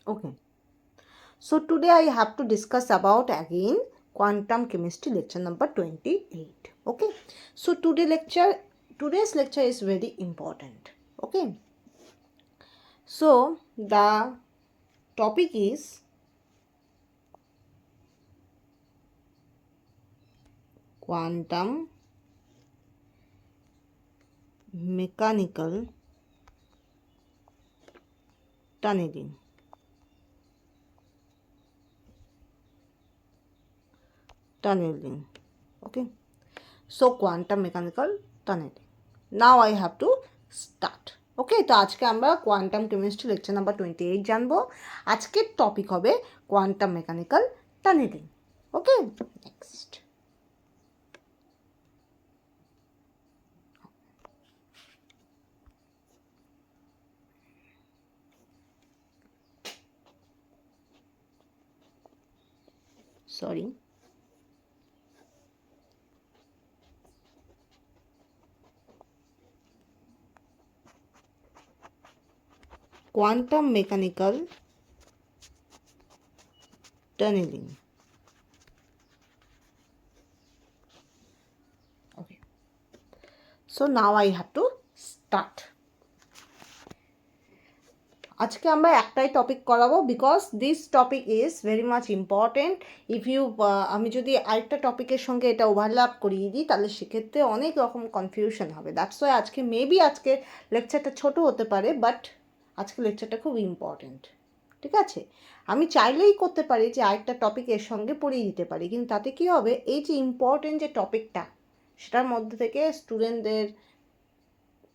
Okay. So today I have to discuss about again quantum chemistry lecture number 28. Okay. So today's lecture is very important. Okay. So the topic is quantum mechanical tunneling. Okay. So quantum mechanical tunneling. Now I have to start. ওকে, তো আজকে আমরা quantum chemistry lecture number 28 জানবো। আজকের topic হবে quantum mechanical tunneling. Okay, next. Sorry, quantum mechanical tunneling. Okay, so now I have to start. আজকে আমরা একটাই topic করাবো because this topic is very much important. If you আমি যদি আরেকটা টপিকের সঙ্গে এটা ওভারল্যাপ করিয়ে দিই তাহলে সেক্ষেত্রে অনেক রকম কনফিউশন হবে। দ্যাটস ওয়াই আজকে মেবি আজকে লেকচারটা ছোট হতে পারে, বাট আজকে লেকচারটা খুব ইম্পর্টেন্ট। ঠিক আছে, আমি চাইলেই করতে পারি যে আরেকটা টপিক এর সঙ্গে পড়িয়ে দিতে পারি, কিন্তু তাতে কী হবে, এই যে ইম্পর্টেন্ট যে টপিকটা সেটার মধ্যে থেকে স্টুডেন্টদের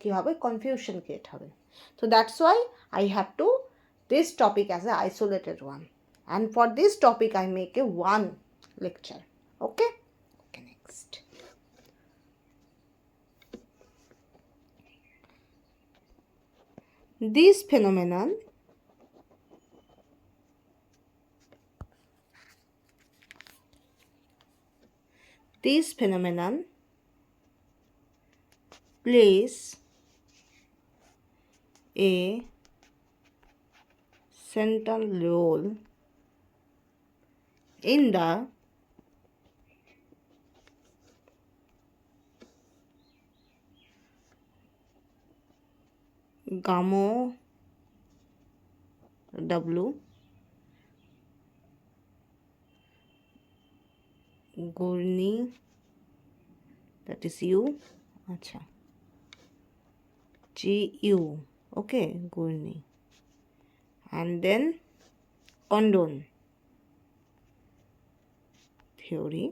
কী হবে, কনফিউশন ক্রিয়েট হবে। So that's why I have to this topic as an isolated one, and for this topic I make a one lecture. Okay, next. This phenomenon plays a central role in the gamma W Gurney, that is U, acha GU, okay, Gurney, and then Condon theory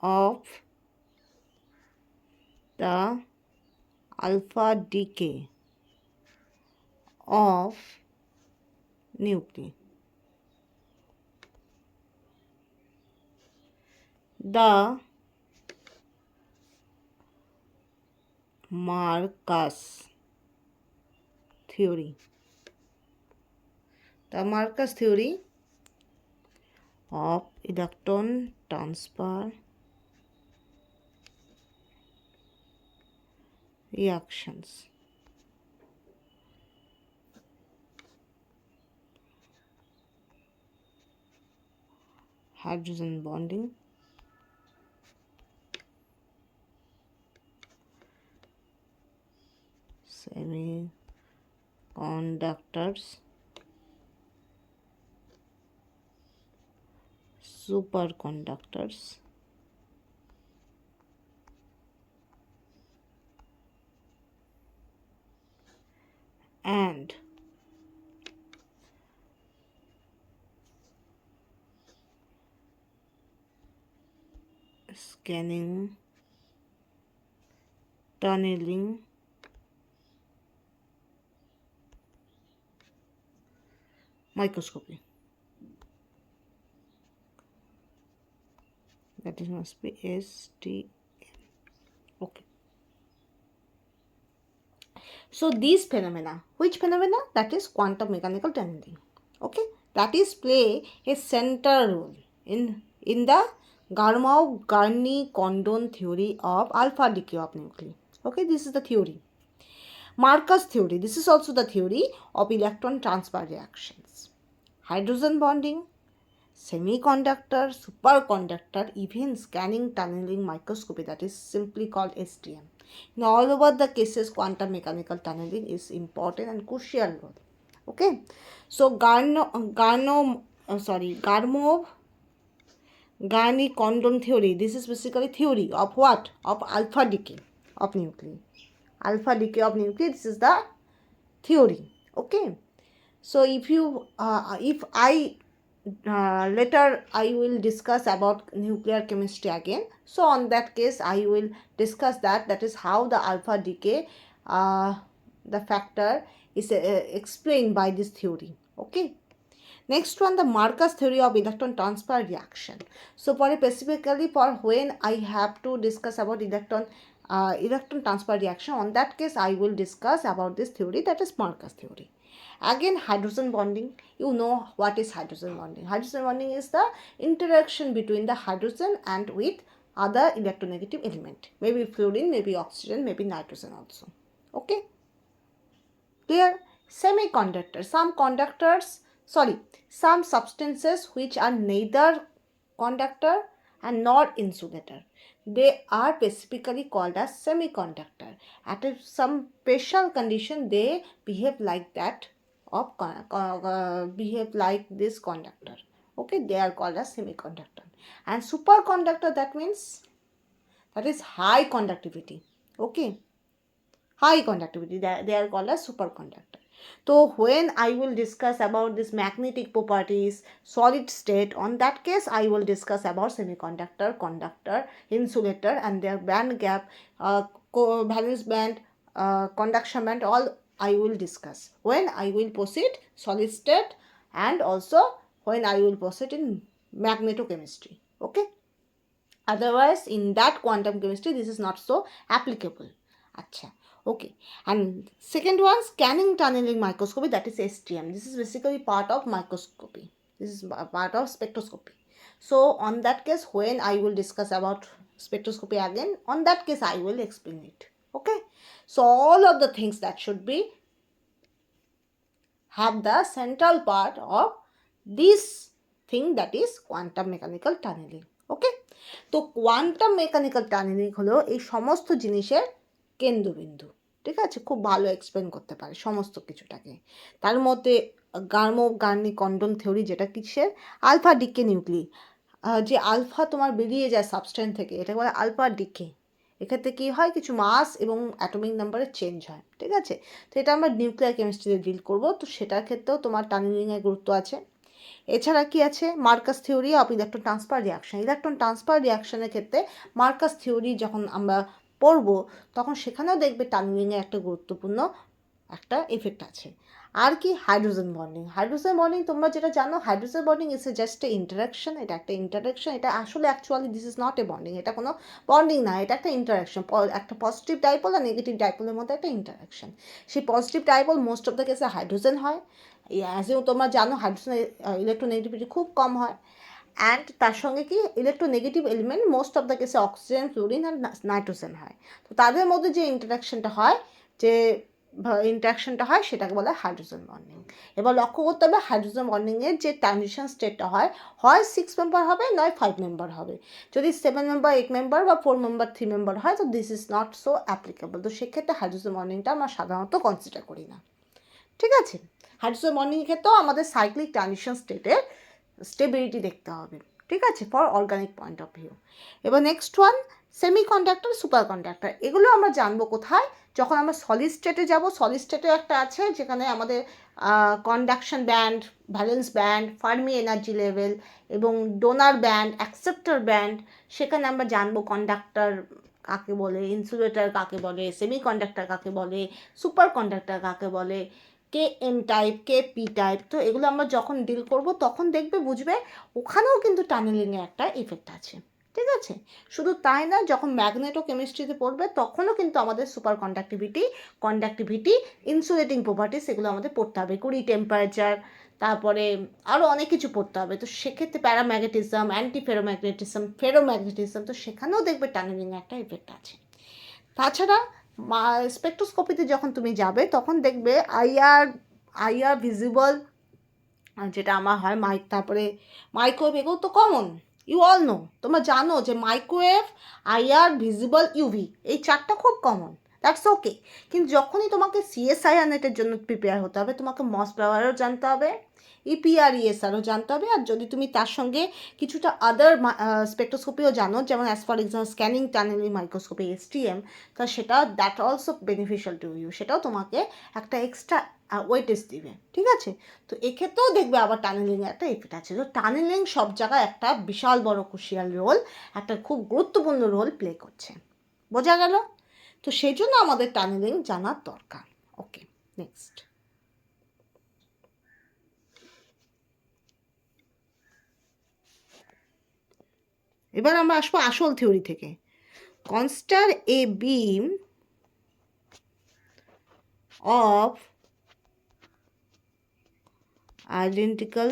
of the alpha decay of nuclei. The Marcus theory. The Marcus theory of electron transfer reactions. Hydrogen bonding, semiconductors, superconductors, and scanning, tunneling, microscopy. That is must be STM. Okay. So these phenomena, which phenomena? That is quantum mechanical tunneling. Okay, that is play a central role in the Garmov-Garny-Condon theory of alpha decay of nuclei. Okay, this is the theory. Marcus theory, this is also the theory of electron transfer reactions. Hydrogen bonding, semiconductor, superconductor, even scanning tunneling microscopy, that is simply called STM. In all over the cases, quantum mechanical tunneling is important and crucial role. Okay, so Garmov-Garny-Condon theory, this is basically theory of what? Of alpha decay of nuclei. Alpha decay of nuclei, this is the theory. Okay, so if I later I will discuss about nuclear chemistry again. So on that case I will discuss that is how the alpha decay the factor is explained by this theory. Okay, next one, the Marcus theory of electron transfer reaction. So for specifically for when I have to discuss about electron transfer reaction, on that case I will discuss about this theory, that is Marcus theory. Again, hydrogen bonding, you know what is hydrogen bonding. Hydrogen bonding is the interaction between the hydrogen and with other electronegative element, maybe fluorine, maybe oxygen, maybe nitrogen also. Okay, clear? Semiconductor, some substances which are neither conductor and nor insulator, they are specifically called as semiconductor. At some special condition they behave like that of behave like this conductor. Okay, they are called as semiconductor. And superconductor, that means that is high conductivity. Okay, high conductivity, they are called as superconductor. So when I will discuss about this magnetic properties, solid state, on that case I will discuss about semiconductor, conductor, insulator and their band gap, valence band, conduction band, all I will discuss when I will proceed solid state and also when I will proceed in magnetochemistry. Okay, otherwise in that quantum chemistry this is not so applicable. Acha. Okay, and second one, scanning tunneling microscopy, that is STM. This is basically part of microscopy. This is part of spectroscopy. So on that case, when I will discuss about spectroscopy again, on that case I will explain it. Okay, so all of the things that should be have the central part of this thing, that is quantum mechanical tunneling. Okay, তো quantum mechanical tunnelling হলো এই সমস্ত জিনিসের কেন্দ্রবিন্দু। ঠিক আছে, খুব ভালো এক্সপ্লেন করতে পারে সমস্ত কিছুটাকে। তার মধ্যে গার্নি-কন্ডন থিওরি, যেটা কিসের? আলফা ডিকে নিউক্লি, যে আলফা তোমার বেরিয়ে যায় সাবস্টেন্স থেকে, এটা বলে আলফা ডিকে। এক্ষেত্রে কী হয়, কিছু মাস এবং অ্যাটমিক নাম্বারের চেঞ্জ হয়। ঠিক আছে, তো এটা আমরা নিউক্লিয়ার কেমিস্ট্রিতে ডিল করবো, তো সেটার ক্ষেত্রেও তোমার টানেলিংয়ের গুরুত্ব আছে। এছাড়া কি আছে? Marcus theory of electron transfer reaction. Electron transfer রিয়াকশনের ক্ষেত্রে মার্কাস থিওরি যখন আমরা পড়বো তখন সেখানেও দেখবে টানেলিংয়ের একটা গুরুত্বপূর্ণ একটা এফেক্ট আছে। আর কি? Hydrogen bonding. হাইড্রোজেন বন্ডিং তোমরা যেটা জানো, hydrogen bonding is just a interaction. এটা একটা ইন্টারাকশন, এটা আসলে actually this is not a bonding, এটা কোনো বন্ডিং না, এটা একটা ইন্টারাকশন। একটা পজিটিভ ডাইপোল আর নেগেটিভ ডাইপোলের মধ্যে একটা ইন্টারাকশন। সেই positive dipole most of the কেসে হাইড্রোজেন হয়। অ্যাজেও তোমরা জানো হাইড্রোজেনের ইলেকট্রোনেগেটিভিটি খুব কম হয়। অ্যান্ড তার সঙ্গে কি electronegative element most of the কেসে অক্সিজেন, ফ্লুরিন আর নাইট্রোজেন হয়। তো তাদের মধ্যে যে ইন্টারাকশনটা হয়, সেটাকে বলা হয় হাইড্রোজেন বন্ডিং। এবার লক্ষ্য করতে হবে হাইড্রোজেন বন্ডিংয়ের যে ট্রানজিশন স্টেটটা হয় 6 মেম্বার হবে, নয় 5 মেম্বার হবে। যদি 7 মেম্বার, 8 মেম্বার বা 4 মেম্বার, 3 মেম্বার হয়, তো this is not so applicable. তো সেক্ষেত্রে হাইড্রোজেন বন্ডিংটা আমরা সাধারণত কনসিডার করি না। ঠিক আছে, হাইড্রোজেন বন্ডিংয়ের ক্ষেত্রেও আমাদের সাইক্লিক ট্রানজিশন স্টেটের স্টেবিলিটি দেখতে হবে। ঠিক আছে, for organic point of view. এবার নেক্সট ওয়ান, সেমিকন্ডাক্টর, সুপারকন্ডাক্টর। এগুলো আমরা জানবো কোথায়? যখন আমরা সলিড স্টেটে যাব। সলিড স্টেটে একটা আছে যেখানে আমাদের conduction band, valence band, Fermi energy level এবং ডোনার ব্যান্ড, অ্যাকসেপ্টর ব্যান্ড। সেখানে আমরা জানবো কন্ডাক্টর কাকে বলে, ইনসুলেটর কাকে বলে, সেমিকন্ডাক্টর কাকে বলে, সুপার কন্ডাক্টর কাকে বলে, K N type, K P type. তো এগুলো আমরা যখন ডিল করব তখন দেখবে, বুঝবে ওখানেও কিন্তু টানেলিংয়ের একটা ইফেক্ট আছে। ঠিক আছে, শুধু তাই না, যখন ম্যাগনেটো কেমিস্ট্রিতে পড়বে তখনও কিন্তু আমাদের সুপার কন্ডাক্টিভিটি, ইনসুলেটিং প্রপার্টিস, এগুলো আমাদের পড়তে হবে। কুড়ি টেম্পারেচার, তারপরে আরও অনেক কিছু পড়তে হবে। তো সেক্ষেত্রে প্যারাম্যাগনেটিজম, অ্যান্টিফেরোম্যাগনেটিজম, ফেরোম্যাগনেটিজম, তো সেখানেও দেখবে টানেলিং একটা এফেক্ট আছে। তাছাড়া স্পেকট্রোস্কোপিতে যখন তুমি যাবে তখন দেখবে আইআর ভিজিবল, যেটা আমার হয় তারপরে মাইক্রোওয়েভ, এগুলো তো কমন, ইউ অল নো, তোমরা জানো যে মাইক্রোওয়েভ, আইআর, ভিজিবল, ইউভি, এই চারটা খুব কমন, দ্যাটস ওকে। কিন্তু যখনই তোমাকে সিএসআইআর নেটের জন্য প্রিপেয়ার হতে হবে, তোমাকে মস পাওয়ারও জানতে হবে, ইপিআর, ইএসআরও জানতে হবে, আর যদি তুমি তার সঙ্গে কিছুটা আদার স্পেকট্রোস্কোপিও জানো, যেমন as for example scanning tunnelling microscopy, STM, তা সেটা that also beneficial to you, সেটাও তোমাকে একটা এক্সট্রা ওয়েটেজ দিবে, ঠিক আছে। তো এক্ষেত্রেও দেখবে আবার টানেলিংয়ের একটা এফেক্ট আছে। তো টানেলিং সব জায়গায় একটা বিশাল বড় ক্রুশিয়াল রোল, একটা খুব গুরুত্বপূর্ণ রোল প্লে করছে, বোঝা গেল? তো সেই জন্য আমাদের টানেলিং জানার দরকার। Okay, next. এবার আমরা আসবো আসল থিওরি থেকে। Consider a beam of identical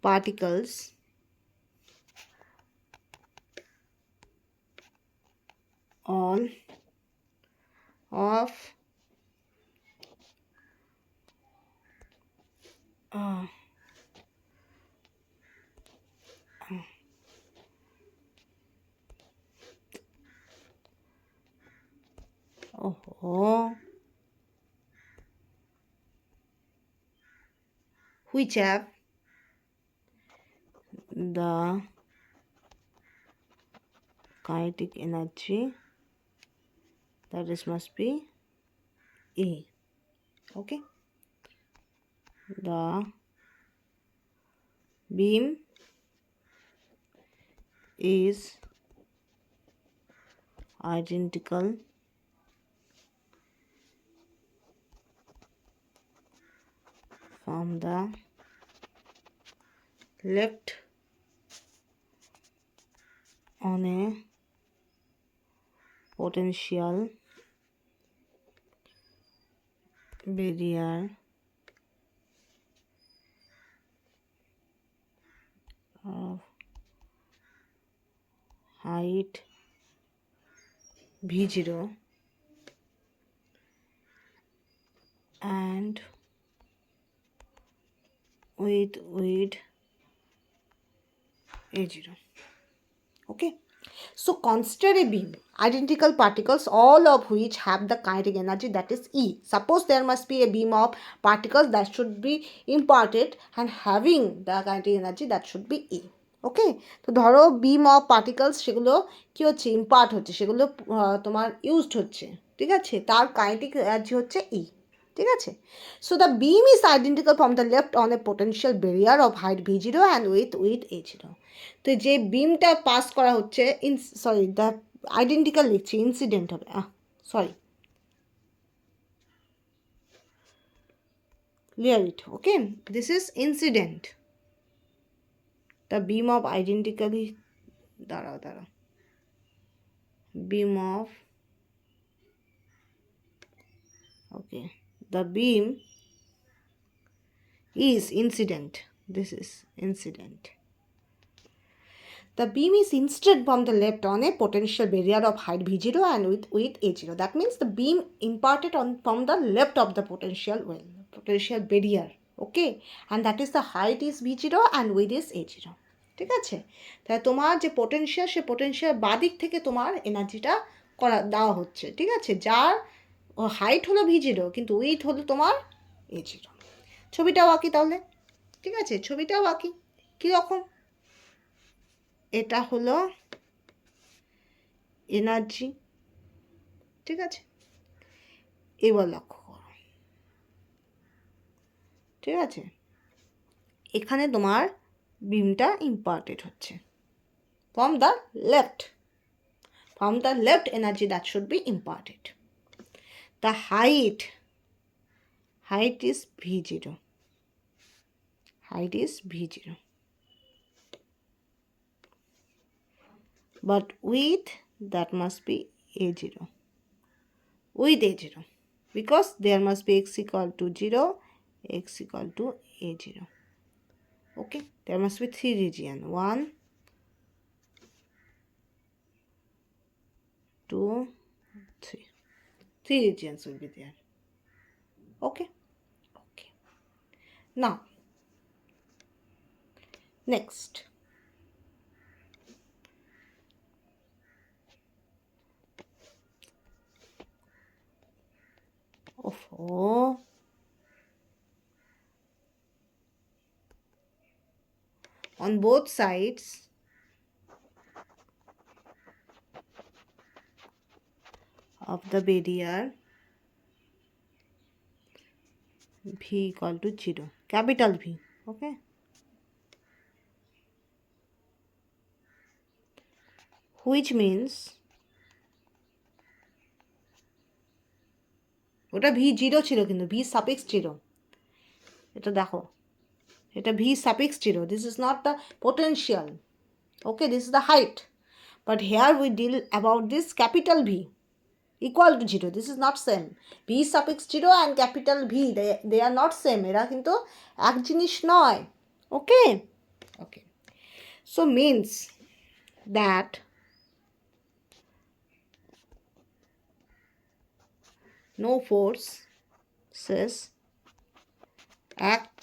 particles on of which have the kinetic energy, that is must be E. Okay, the beam is identical from the left on a potential barrier of height V0 and with A0. Okay, so consider a beam, identical particles, all of which have the kinetic energy, that is E. Suppose there must be a beam of particles that should be imparted and having the kinetic energy, that should be E. ওকে, তো ধরো বিম of particles, সেগুলো কী হচ্ছে, impart হচ্ছে, সেগুলো তোমার used হচ্ছে, ঠিক আছে, তার কাইনেটিক এনার্জি হচ্ছে ই, ঠিক আছে। So the beam is identical from the left on a potential barrier of height V0 and with A0। তো যে বিমটা পাস করা হচ্ছে, সরি দ্য আইডেন্টিক্যাল লিখছি, ইনসিডেন্ট হবে, sorry, clear it, okay, this is incident, the beam of identically দাঁড়াও beam of, okay, the beam is incident, this is incident. The beam is incident from the left on a potential barrier of height V0 and with A0. That means the beam imparted from the left of the potential barrier. Okay, and that is the height is V0 and width is A0. ঠিক আছে, তাই তোমার যে potential, সে potential বাদিক থেকে তোমার এনার্জিটা দেওয়া হচ্ছে, ঠিক আছে, যার হাইট হলো V0 কিন্তু উইথ হলো তোমার A0। ছবিটাও আঁকি তাহলে, ঠিক আছে, ছবিটাও আঁকি, কীরকম, এটা হলো এনার্জি, ঠিক আছে, এবার লক্ষ্য করো, ঠিক আছে, এখানে তোমার বিমটা ইম্পার্টেড হচ্ছে from the left energy that should be imparted. The height is V0, but width that must be A0, with A0, because there must be x equal to 0 x equal to A0. Okay, there must be 3 regions. 1, 2, 3. 3 regions will be there. Okay. Okay. Now, next. Oh. On both sides of the barrier, V equal to 0, capital V. Okay, which means ওটা V0 ছিল কিন্তু V suffix 0, এটা দেখো, এটা V suffix 0. This is not the potential. Okay, this is the height, but here we deal about this capital V equal to 0. This is not same. V suffix 0 and capital V, they are not same. এরা কিন্তু এক জিনিস নয়. Okay. Okay. So means that no forces act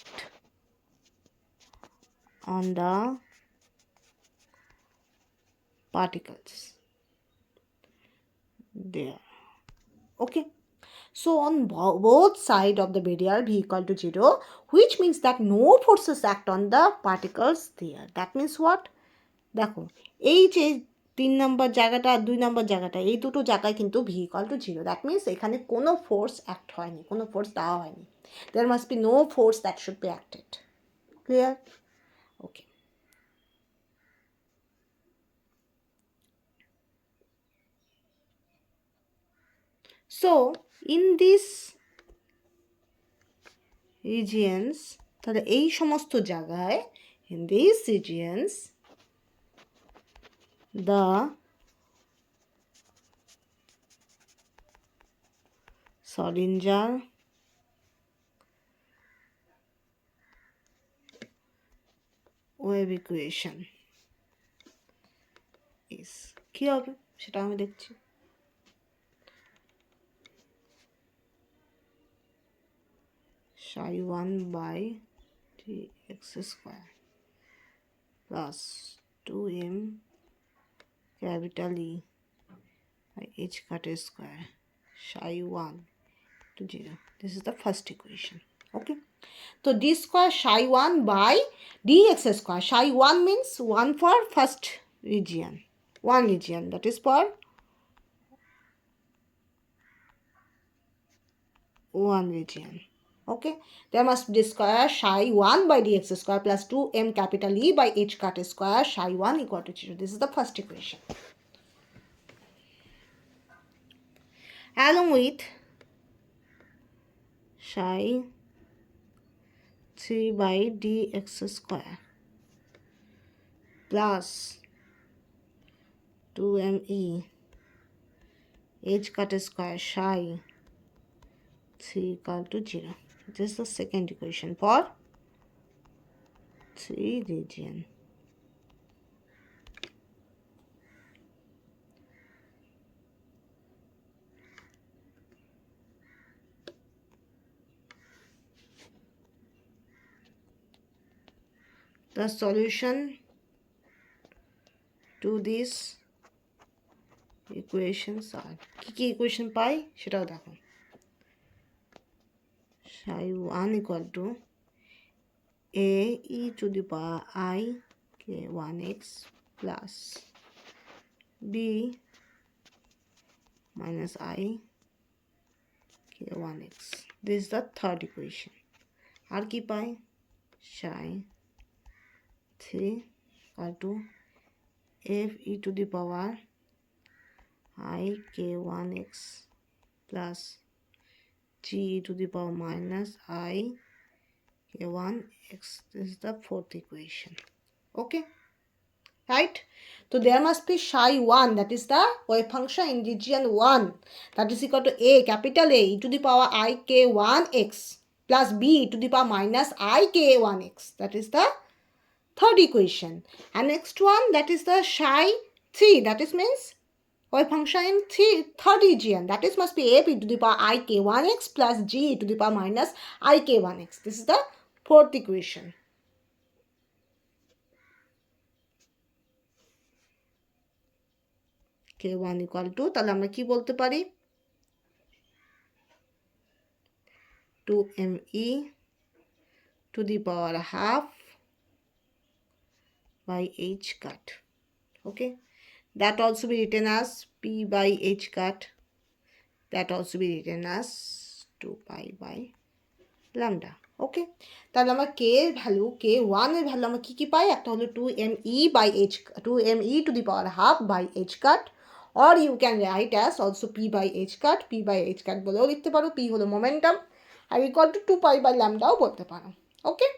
on the particles there. Okay, so on both sides of the barrier V equal to 0, which means that no forces act on the particles there. That means what? দেখো, এই যে 3 নম্বর জায়গাটা আর 2 নম্বর জায়গাটা, এই দুটো জায়গায় কিন্তু V equal to 0. That means এখানে কোনো ফোর্স অ্যাক্ট হয়নি, কোনো ফোর্স দেওয়া হয়নি. There must be no force that should be acted. Clear? Okay. So in these regions, তাহলে এই সমস্ত জায়গায়, in these regions, the Schrodinger wave equation is কি হবে সেটা আমি দেখছি. psi 1 by dx square plus 2m capital E by h cut square psi 1 to 0. This is the first equation. Okay, so d square psi 1 by dx square. Psi 1 means 1 for first region, one region, that is for one region. Okay, there must be square psi 1 by dx square plus 2m capital E by h cut square psi 1 equal to 0. This is the first equation. Along with psi 3 by dx square plus 2me h cut square psi 3 equal to 0. This is the second equation for 3 region. The solution to these equations are কি equation পাই সেটাও দেখো. psi 1 equal to a e to the power I k 1x plus b minus I k 1x. This is the third equation. আর কি পাই? psi 3 equal to f e to the power I k 1x plus g e to the power minus I k 1x. This is the fourth equation. Okay, right? So there must be psi 1, that is the wave function in region 1, that is equal to a, capital A, e to the power I k 1x plus b to the power minus I k1x. That is the third equation. And next one, that is the psi 3. That is means wave function in third region. That is must be a p to the power I k1x plus g to the power minus I k1x. This is the fourth equation. k1 equal to, তাহলে আমরা কি বলতে পারি, 2me to the power half by h cut. Okay, that also be written as p by h cut. That also be written as 2 pi by lambda. Okay, তাহলে আমরা k এর value, k1 এর value আমরা কি পাই, একটা হলো 2me by h, 2me to the power half by h cut, or you can write as also p by h cut. p by h cut বলেও লিখতে পারো, p হলো momentum, R equal to 2 pi by lambdaও বলতে পারো. Okay,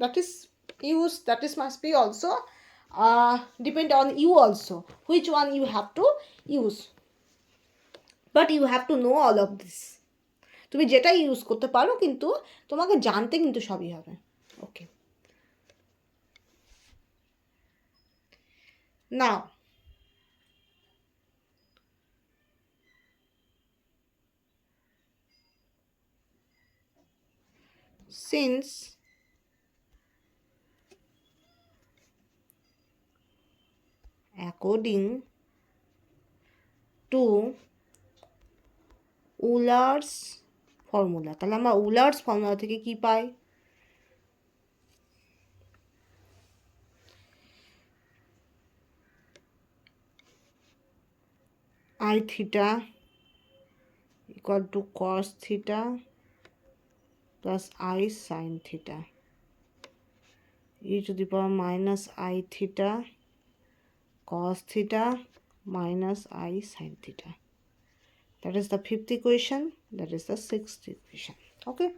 that is use, that is must be also depend on you also, which one you have to use, but you have to know all of this. তুমি যেটাই use করতে পারো, কিন্তু তোমাকে জানতে কিন্তু সবই হবে. ওকে, নাও since according to Euler's formula, তাহলে আমরা Euler's formula থেকে কি পাই, I theta equal to cos theta plus I sin theta e to the power minus I theta cos theta minus I sin theta. That is the fifth equation. That is the sixth equation. Okay.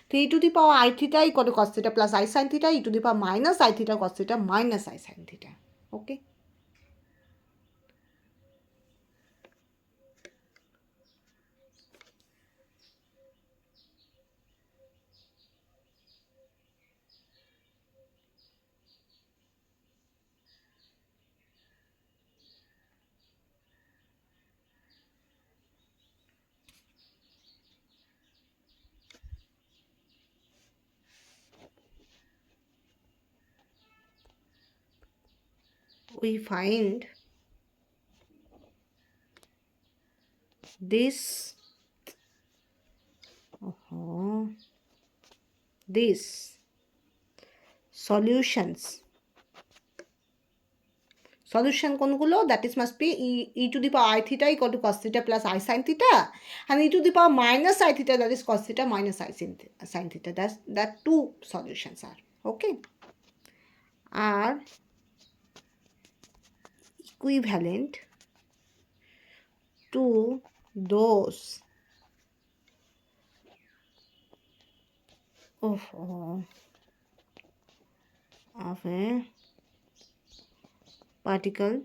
So e to the power I theta equal to cos theta plus I sin theta, e to the power minus I theta cos theta minus I sin theta. Okay. We find this solutions. Solution কোনগুলো, that is must be e to the power I theta equal to cos theta plus I sin theta, and e to the power minus I theta, that is cos theta minus I sin theta. That two solutions are. Okay, are equivalent to those of a particle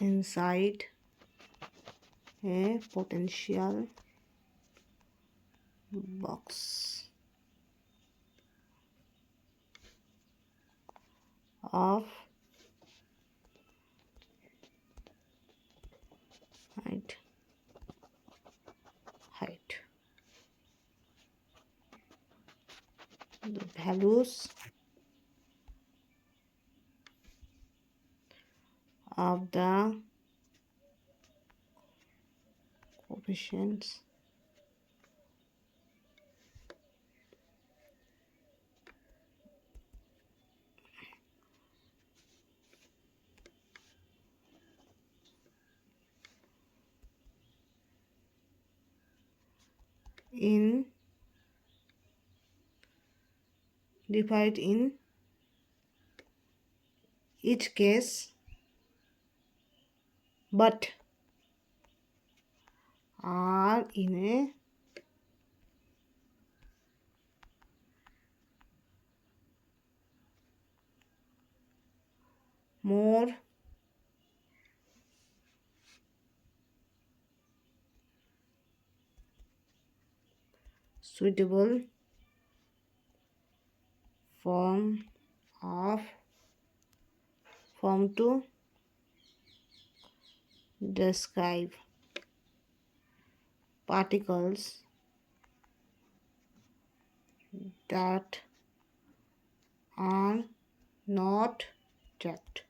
inside a potential box of height. The values of the coefficients in divide in each case, but are in a more suitable form to describe particles that are not trapped.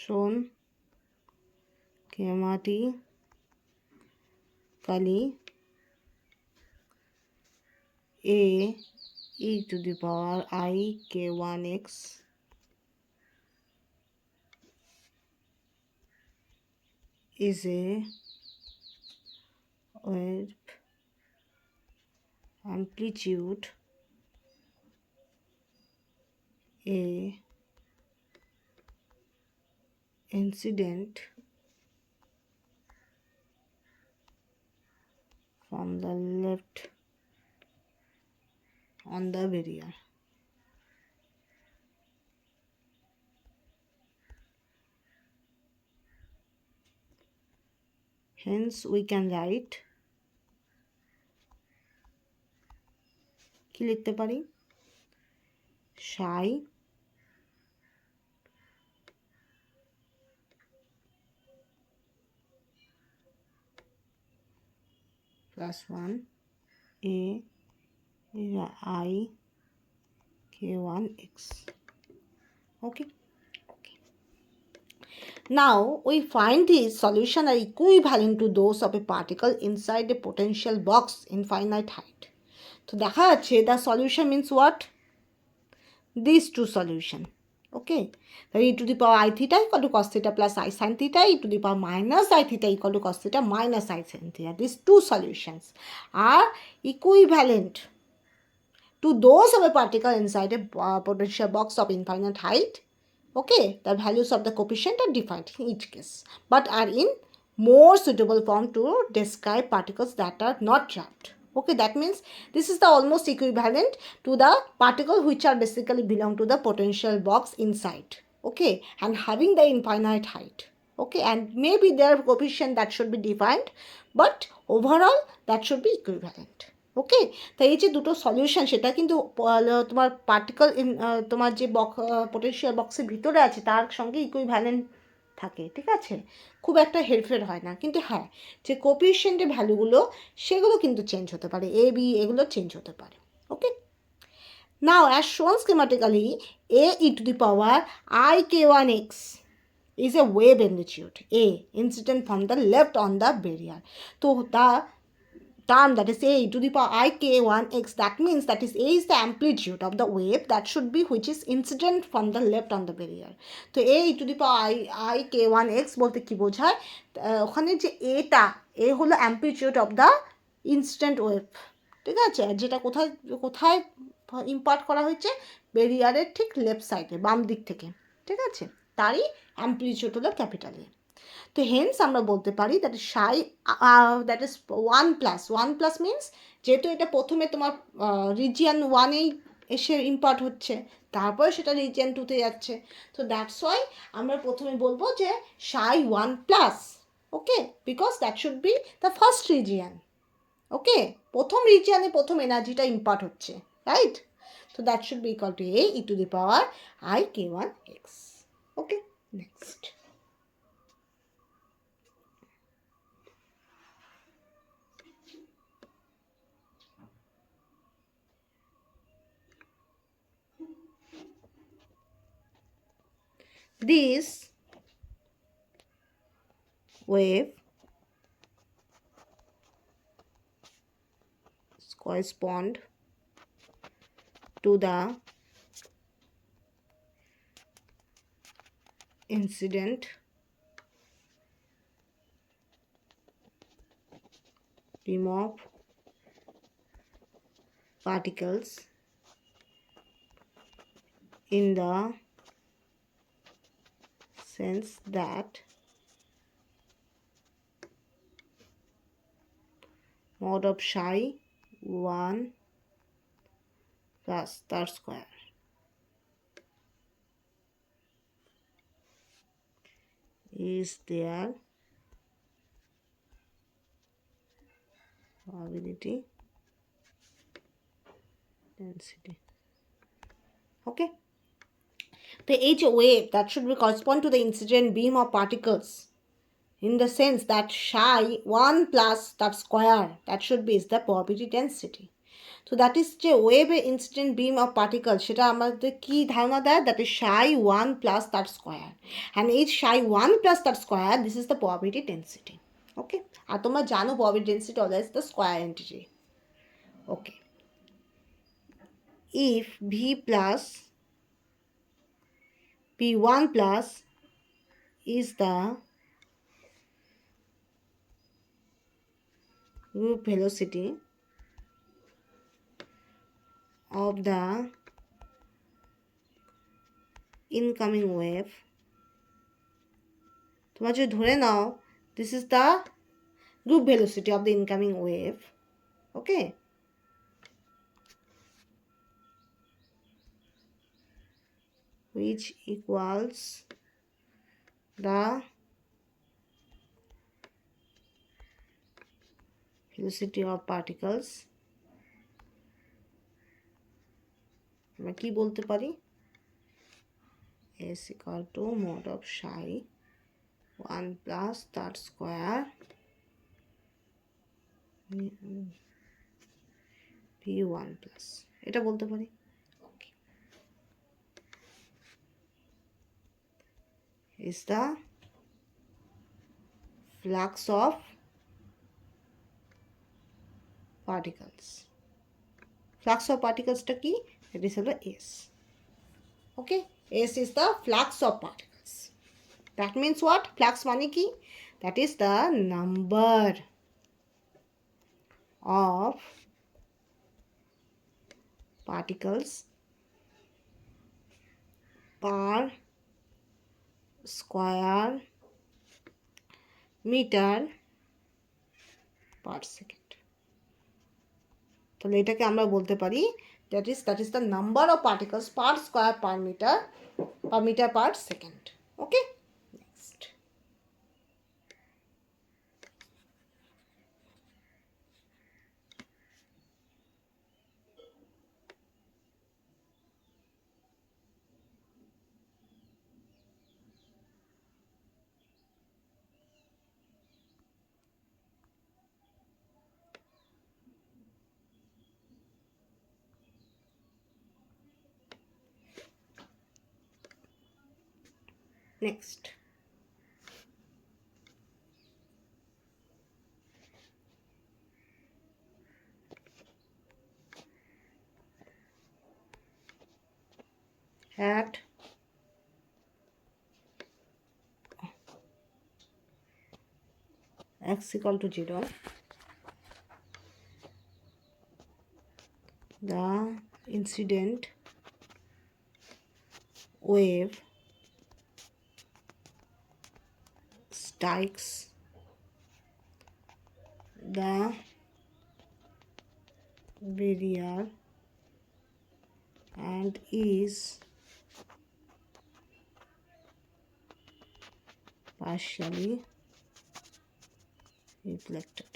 Shown schematically a e to the power I k1x is a wave amplitude a incident from the left on the barrier. Hence we can write কি লিখতে পারি psi plus 1 a I k1x. Okay. Now we find these solution are equivalent to those of a particle inside a potential box infinite height. So দেখা যাচ্ছে the solution means what? These two solution. Okay. So e to the power I theta equal to cos theta plus I sin theta, e to the power minus I theta equal to cos theta minus I sin theta. These two solutions are equivalent to those of a particle inside a potential box of infinite height. Okay, the values of the coefficient are defined in each case, but are in more suitable form to describe particles that are not trapped. Okay, that means this is the almost equivalent to the particle which are basically belong to the potential box inside. Okay, and having the infinite height. Okay, and maybe their coefficient that should be defined, but overall that should be equivalent. ওকে, তাই এই যে দুটো solution সেটা কিন্তু তোমার particle in তোমার যে potential বক্সের ভিতরে আছে তার সঙ্গে ইকুইভ্যালেন্ট থাকে, ঠিক আছে, খুব একটা হেরফের হয় না, কিন্তু হ্যাঁ যে কোপিশিয়েন্টের ভ্যালুগুলো সেগুলো কিন্তু চেঞ্জ হতে পারে, এ বি এগুলো চেঞ্জ হতে পারে। ওকে, নাও অ্যাজ শোন স্কিম্যাটিক্যালি a e to the power I k1x is a wave amplitude a incident from the left on the barrier. So the term that is a e to the power I k1x, that means that is a is the amplitude of the wave that should be which is incident from the left on the barrier. তো a e to the power I k1x বলতে কি বোঝায়, ওখানে যে এটা এ হলো amplitude of the incident wave, ঠিক আছে, যেটা কোথায় কোথায় ইম্পার্ট করা হয়েছে, বেরিয়ারের ঠিক লেফট সাইডে বাম দিক থেকে, ঠিক আছে, তারই অ্যাম্প্লিটিউড হলো ক্যাপিটাল এ। তো হেন্স আমরা বলতে পারি that is Sai that is 1+1+ means যেহেতু এটা প্রথমে তোমার রিজিয়ান 1এই এসে ইম্পার্ট হচ্ছে, তারপরে সেটা রিজিয়ান 2তে যাচ্ছে, তো দ্যাটস ওয়াই আমরা প্রথমে বলবো যে psi 1+, okay, because that should be the first region. Okay, প্রথম রিজিয়ানে প্রথম এনার্জিটা ইম্পার্ট হচ্ছে, right, so that should be equal to a e to the power I k1x. Okay, next. This wave correspond to the incident beam of particles in the sense that mod of psi 1 plus তার square is their probability density. Okay. The H wave that should be correspond to the incident beam of particles in the sense that psi 1 plus that square that should be is the probability density. So that is যে wave incident beam of particles সেটা আমাদের কি ধারণা দেয়, that is psi 1 plus that square, and each psi 1 plus that square, this is the probability density. Okay, আর তোমরা জানো probability density always the square entity. Okay, if V plus P1 plus is the group velocity of the incoming wave, তোমরা যদি ধরে নাও this is the group velocity of the incoming wave. Okay, which equals the velocity of particles. আমরা কি বলতে পারি, s equal to mod of psi 1 plus that square p1 plus, এটা বলতে পারি. Okay, is the flux of particles. Flux of particles টা কি, it is হলো s. Okay, s is the flux of particles. That means what? Flux মানে কি? That is the number of particles per square meter per second. তাহলে এটাকে আমরা বলতে পারি that is the number of particles per square per meter per second. Okay, next. Next, at x equal to 0, the incident wave strikes the barrier and is partially reflected.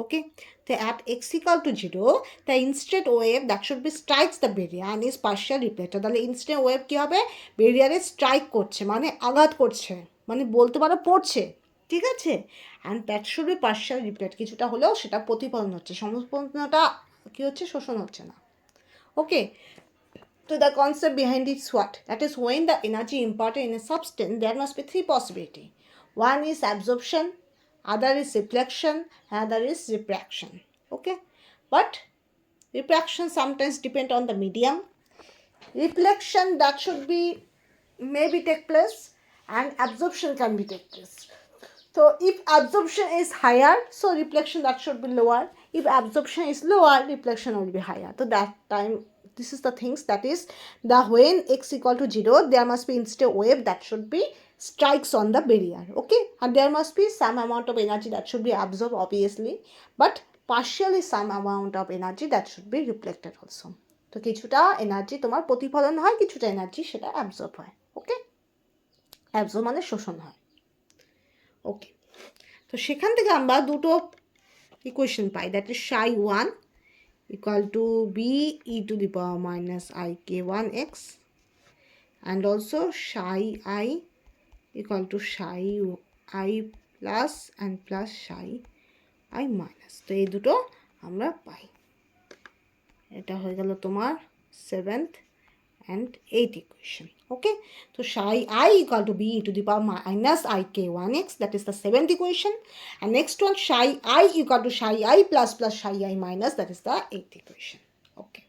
Okay, so at x equal to 0, the incident wave that should be strikes the barrier and is partially reflected. তাহলে incident wave কি হবে, barrier-এ strike করছে মানে আঘাত করছে, মানে বলতে পারো পড়ছে, ঠিক আছে, and that should be partially reflected, কিছুটা হলেও সেটা প্রতিফলন হচ্ছে, সম্পূর্ণটা কি হচ্ছে, শোষণ হচ্ছে না. Okay, so the concept behind it is what? That is when the energy imparted in a substance, there must be three possibilities. One is absorption, other is reflection, other is refraction. Okay, but refraction sometimes depend on the medium. Reflection that should be maybe take place, and absorption can be take place. So if absorption is higher, so reflection that should be lower. If absorption is lower, reflection will be higher. So that time, this is the things, that is the when x equal to 0, there must be incident wave that should be strikes on the barrier. Okay, and there must be some amount of energy that should be absorbed obviously, but partially some amount of energy that should be reflected also. তো কিছুটা energy তোমার প্রতিফলন হয়, কিছুটা energy সেটা absorb হয়। ওকে, absorb মানে শোষণ হয়। ওকে, তো সেখান থেকে আমরা দুটো ইকুয়েশন পাই, that is ψ1 equal to b e to the power minus I k1x and also psi I equal to psi I plus and plus psi I minus। তো এই দুটো আমরা পাই। এটা হয়ে গেল তোমার 7th and 8th equation। ওকে, তো psi I equal to b e to the power minus I k1x, that is the 7th equation, and next one psi I equal to psi I plus plus psi I minus, that is the 8th equation। Okay,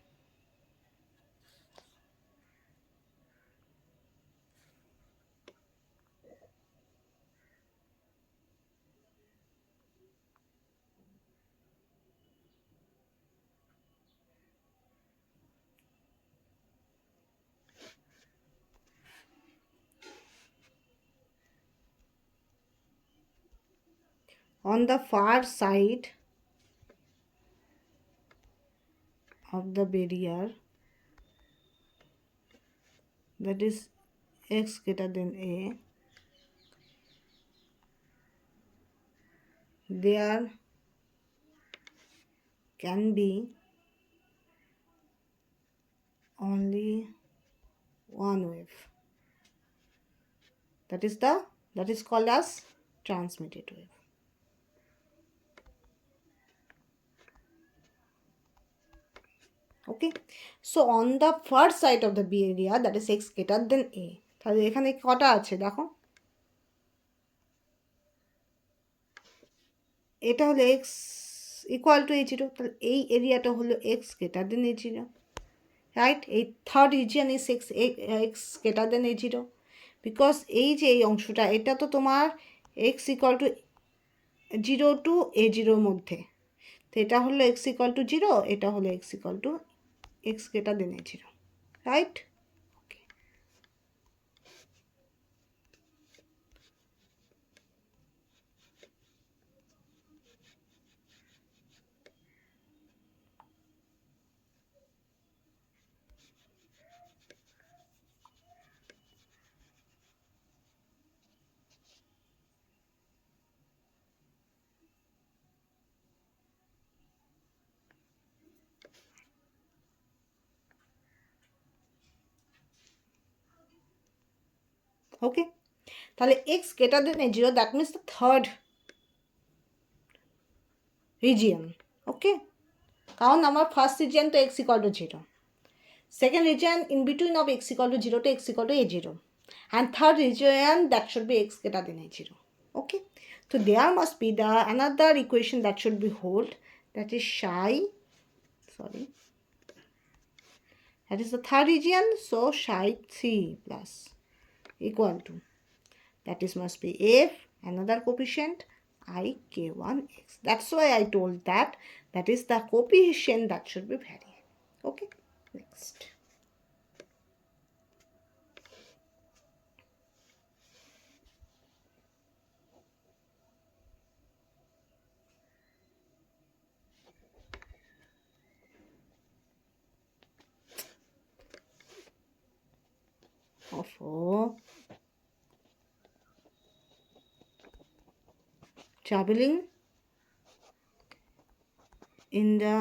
on the far side of the barrier, that is x greater than a, there can be only one wave, that is called as transmitted wave। Okay, so on the far side of the barrier, that is x greater than a, তাহলে এখানে কটা আছে দেখো, এটা হলো x equal two a0, তাহলে এই এরিয়াটা হলো x greater than a0, right. এই third region is x greater than a0, because এই যে এই অংশটা এটা তো তোমার x equal to 0 two a0 মধ্যে, তো এটা হলো x ইকুয়াল টু 0, এটা হলো x equal to x greater than a0, right. Okay, তাহলে x greater than a0, that means the third region। ওকে, কারণ আমার ফার্স্ট রিজিয়ন তো x equal to 0, second region in between of x equal to 0 to x equal to a0, and third region that should be x greater than a0। Okay, so there must be the another equation that should be hold, that is that is the third region, so psi 3 plus equal to, that is must be f, another coefficient I k1x, that's why I told that that is the coefficient that should be vary। Okay, next, traveling in the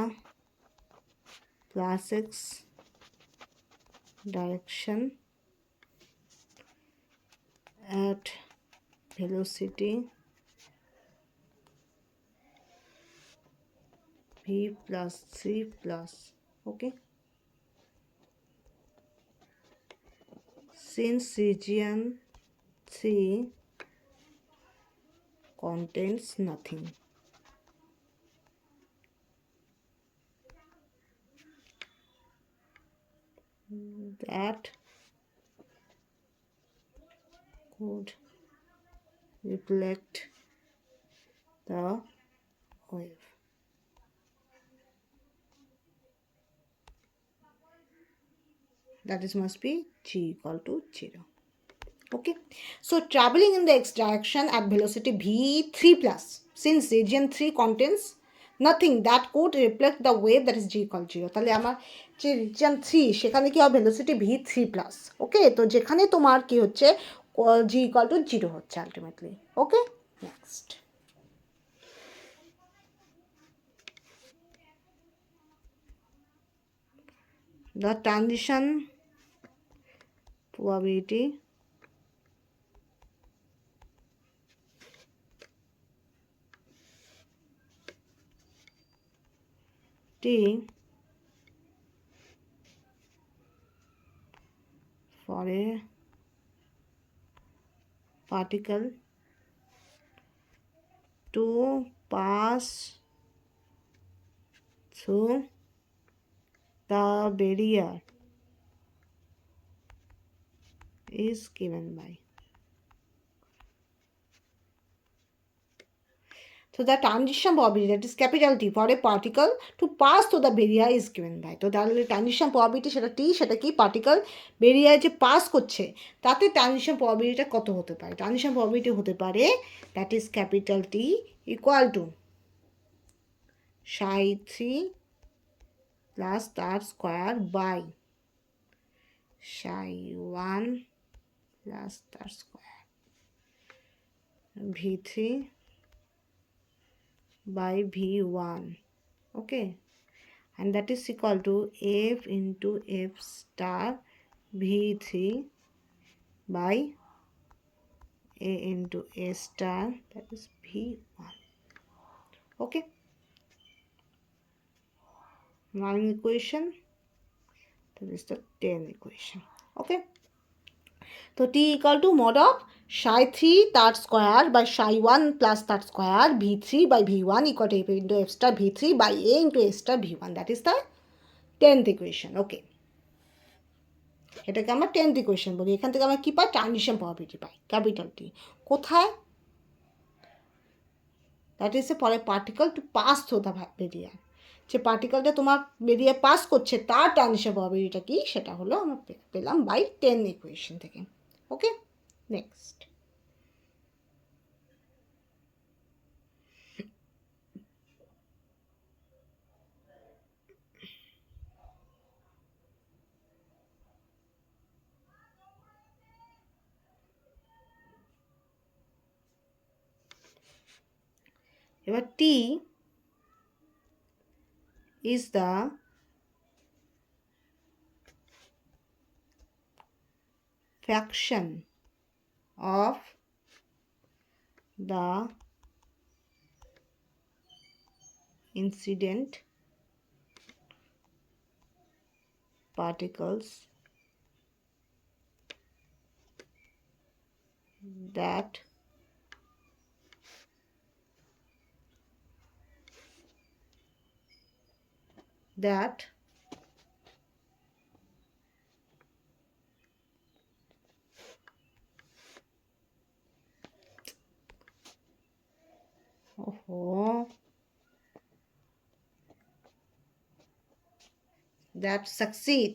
plus x direction at velocity v plus 3 plus, okay, since region 3 contains nothing, that could reflect the wave। That is must be g equal to 0। Okay, so traveling in the x direction at velocity v3 plus, since region 3 contains nothing that could reflect the wave that is G equal 0। তাহলে আমার যে region 3 সেখানে কি হবে velocity v3 plus. ওকে, তো যেখানে তোমার কি হচ্ছে জি ইকুয়াল টু 0 হচ্ছে ultimately. Okay, next the transition probability T for a particle to pass through the barrier is given by. So the transition probability, that is capital T, for a particle to pass through the barrier is given by. তো তাহলে transition probability সেটা টি, সেটা কি particle বেরিয়ায় যে pass করছে তাতে transition প্রবাবিলিটিটা কত হতে পারে? ট্রানজিশন প্রবাবিলিটি হতে পারে that is capital T equal to psi 3 plus তার স্কোয়ার বাই psi 1 প্লাস তার square v3 by v1. Okay, and that is equal to f into f star v3 by a into a star, that is v1. Okay, 9 equation, that is the 10 equation. Okay, so t equal to mod of psi 3 that square by psi 1 plus that square v3 by v1 equal to f into f star v3 by a into a star v1, that is the 10th equation. Okay, এটাকে আমরা 10th equation বলি। এখান থেকে আমরা কী পাই? Transition probability পাই capital T. কোথায়? That is a for a particle to pass through the barrier. যে পার্টিকেলটা তোমার বেরিয়ে পাস করছে তার ট্রানজিশন প্রবাবিলিটিটা কী সেটা হলো আমরা পেলাম বাই 10 ইকুয়েশন থেকে। ওকে, নেক্সট এবার টি is the fraction of the incident particles that that succeed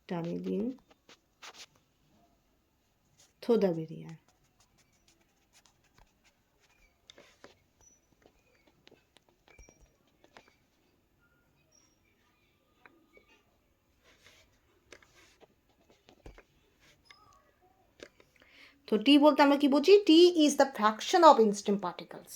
tunneling through the barrier. তো টি বলতে আমরা কি বুঝি? T is the fraction of instant particles.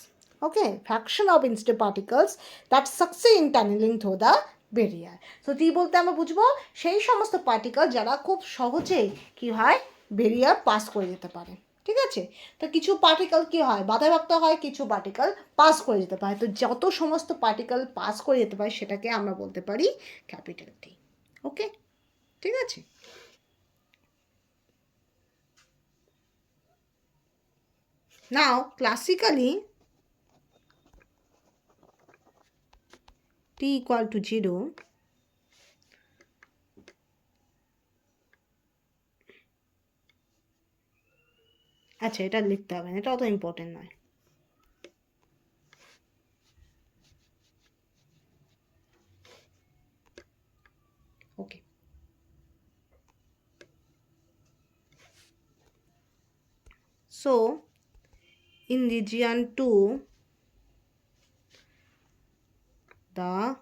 Okay, fraction of instant particles that succeed in tunneling through the barrier. তো T বলতে আমরা বুঝবো সেই সমস্ত পার্টিকেল যারা খুব সহজেই কী হয় বেরিয়ার পাস করে যেতে পারে। ঠিক আছে, তো কিছু পার্টিকেল কী হয় বাধাপ্রাপ্ত হয়, কিছু পার্টিকেল পাস করে যেতে পারে। তো যত সমস্ত পার্টিকেল পাস করে যেতে পারে সেটাকে আমরা বলতে পারি ক্যাপিটাল টি। ওকে, ঠিক আছে। Now, classically, t equal to 0, আচ্ছা এটা লিখতে হবে না, এটা অত ইম্পর্টেন্ট নয়। ওকে, So in region 2 the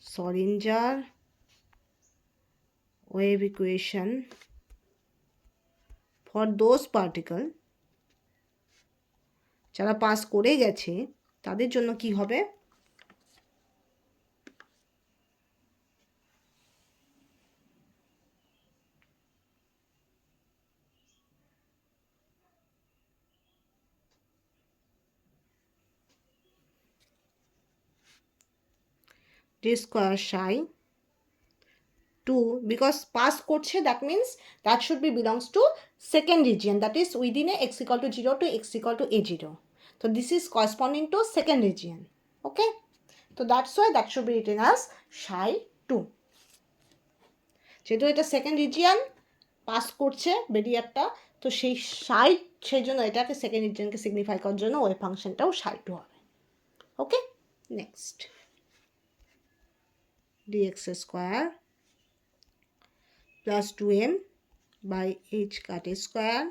Schrödinger wave equation for those particle যারা পাস করে গেছে তাদের জন্য কি হবে? d square psi 2, because pass করছে, that means that should be belongs to second region, that is within a x equal to 0 to x equal to a0. So this is corresponding to second region. Okay, so that's why that should be written as psi 2. যেহেতু এটা second region pass করছে বেরিয়ারটা, তো সেই সাই, সেই জন্য এটাকে second রিজিয়নকে signify করার জন্য ওয়েভ ফাংশনটাও psi 2 হবে। ওকে, next dx square plus 2m by h cut square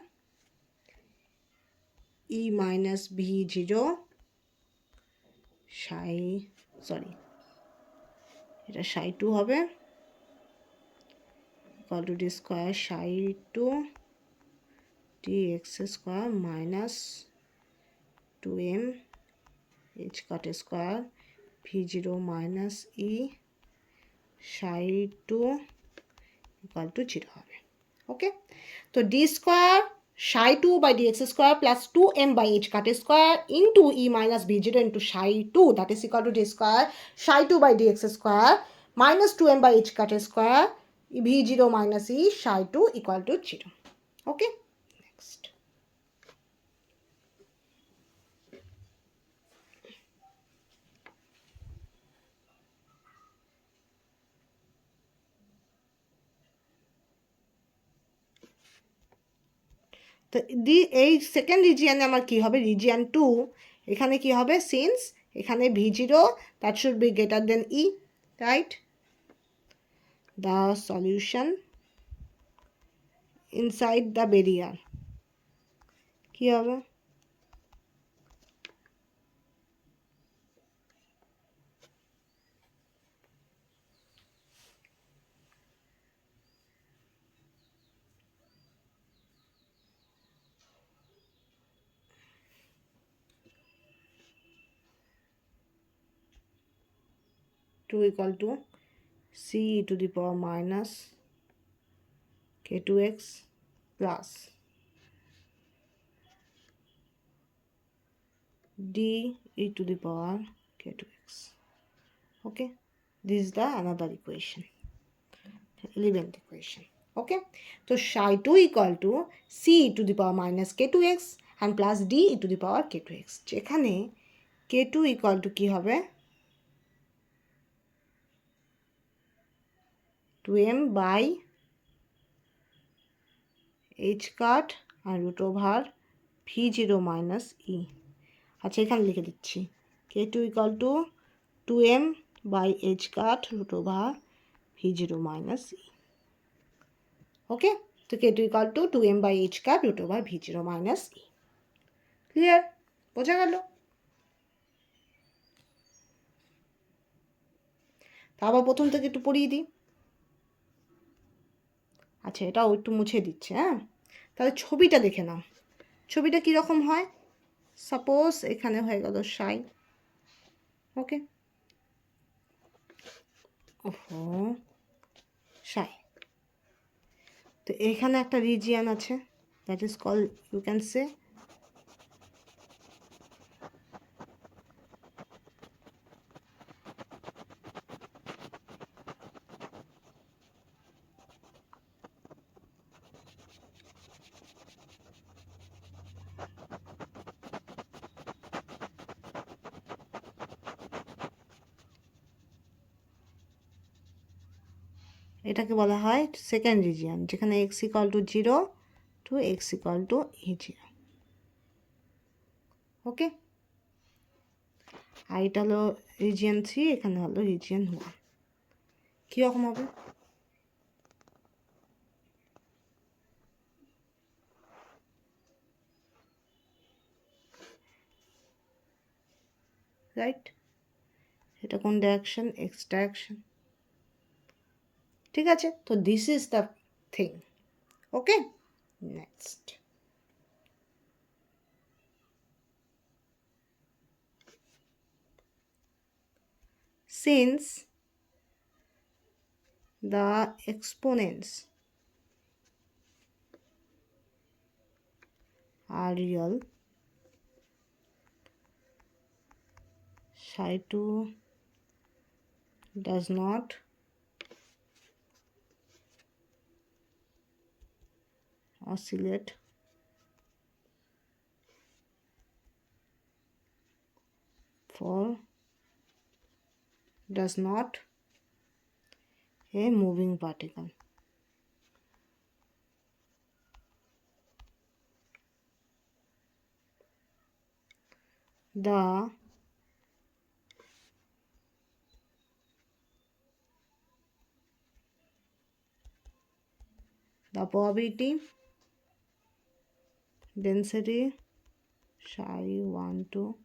e minus b0 psi, sorry এটা psi 2 হবে, equal to d square psi 2 dx square minus 2m h cut square v0 minus e psi 2 equal to 0 হবে। ওকে, তো d square psi 2 by dx square plus 2m by h cut square into e minus b0 into psi 2, that is equal to d square psi 2 by dx square minus 2m by h cut square v0 minus e psi 2 equal to 0. Okay, next. তো এই second রিজিয়নে আমার কি হবে? Region 2, এখানে কি হবে? Since এখানে v0 that should be greater than e, right? The solution inside the barrier কি হবে? 2 equal to c e to the power minus k2x plus d e to the power k2x. Okay, this is the another equation, 11th equation. Okay, so psi 2 equal to c e to the power minus k2x and plus d e to the power k2x, যেখানে k2 equal to কি হবে? 2m by h cut R root over v0 minus e। আচ্ছা, এখানে লিখে দিচ্ছি k2 equal to 2m by h cut root over v0 minus e. ওকে, তো k2 equal to 2m by h cut root over v0 minus e. Clear? বোঝা গেল? আবার প্রথম থেকে একটু পড়িয়ে দিই। আচ্ছা, এটাও একটু মুছে দিচ্ছে। হ্যাঁ, তাহলে ছবিটা দেখে নাও। ছবিটা কীরকম হয়? সাপোজ এখানে হয়ে গেল সাই। ওকে, ওহো সাই, তো এখানে একটা রিজিয়ান আছে, that is call, you can say এটাকে বলা হয় সেকেন্ড রিজিয়ন, যেখানে x equal to 0 to x equal to e0। Okay, আর এটা হলো রিজিয়ন 3, এখানে হলো রিজিয়ন 1। কীরকম হবে? রাইট? এটা কোন ডাইরেকশন? X direction. ঠিক আছে, তো this is the thing. Okay, next. Since the exponents are real, psi2 does not oscillate for does not a moving particle. The probability density psi12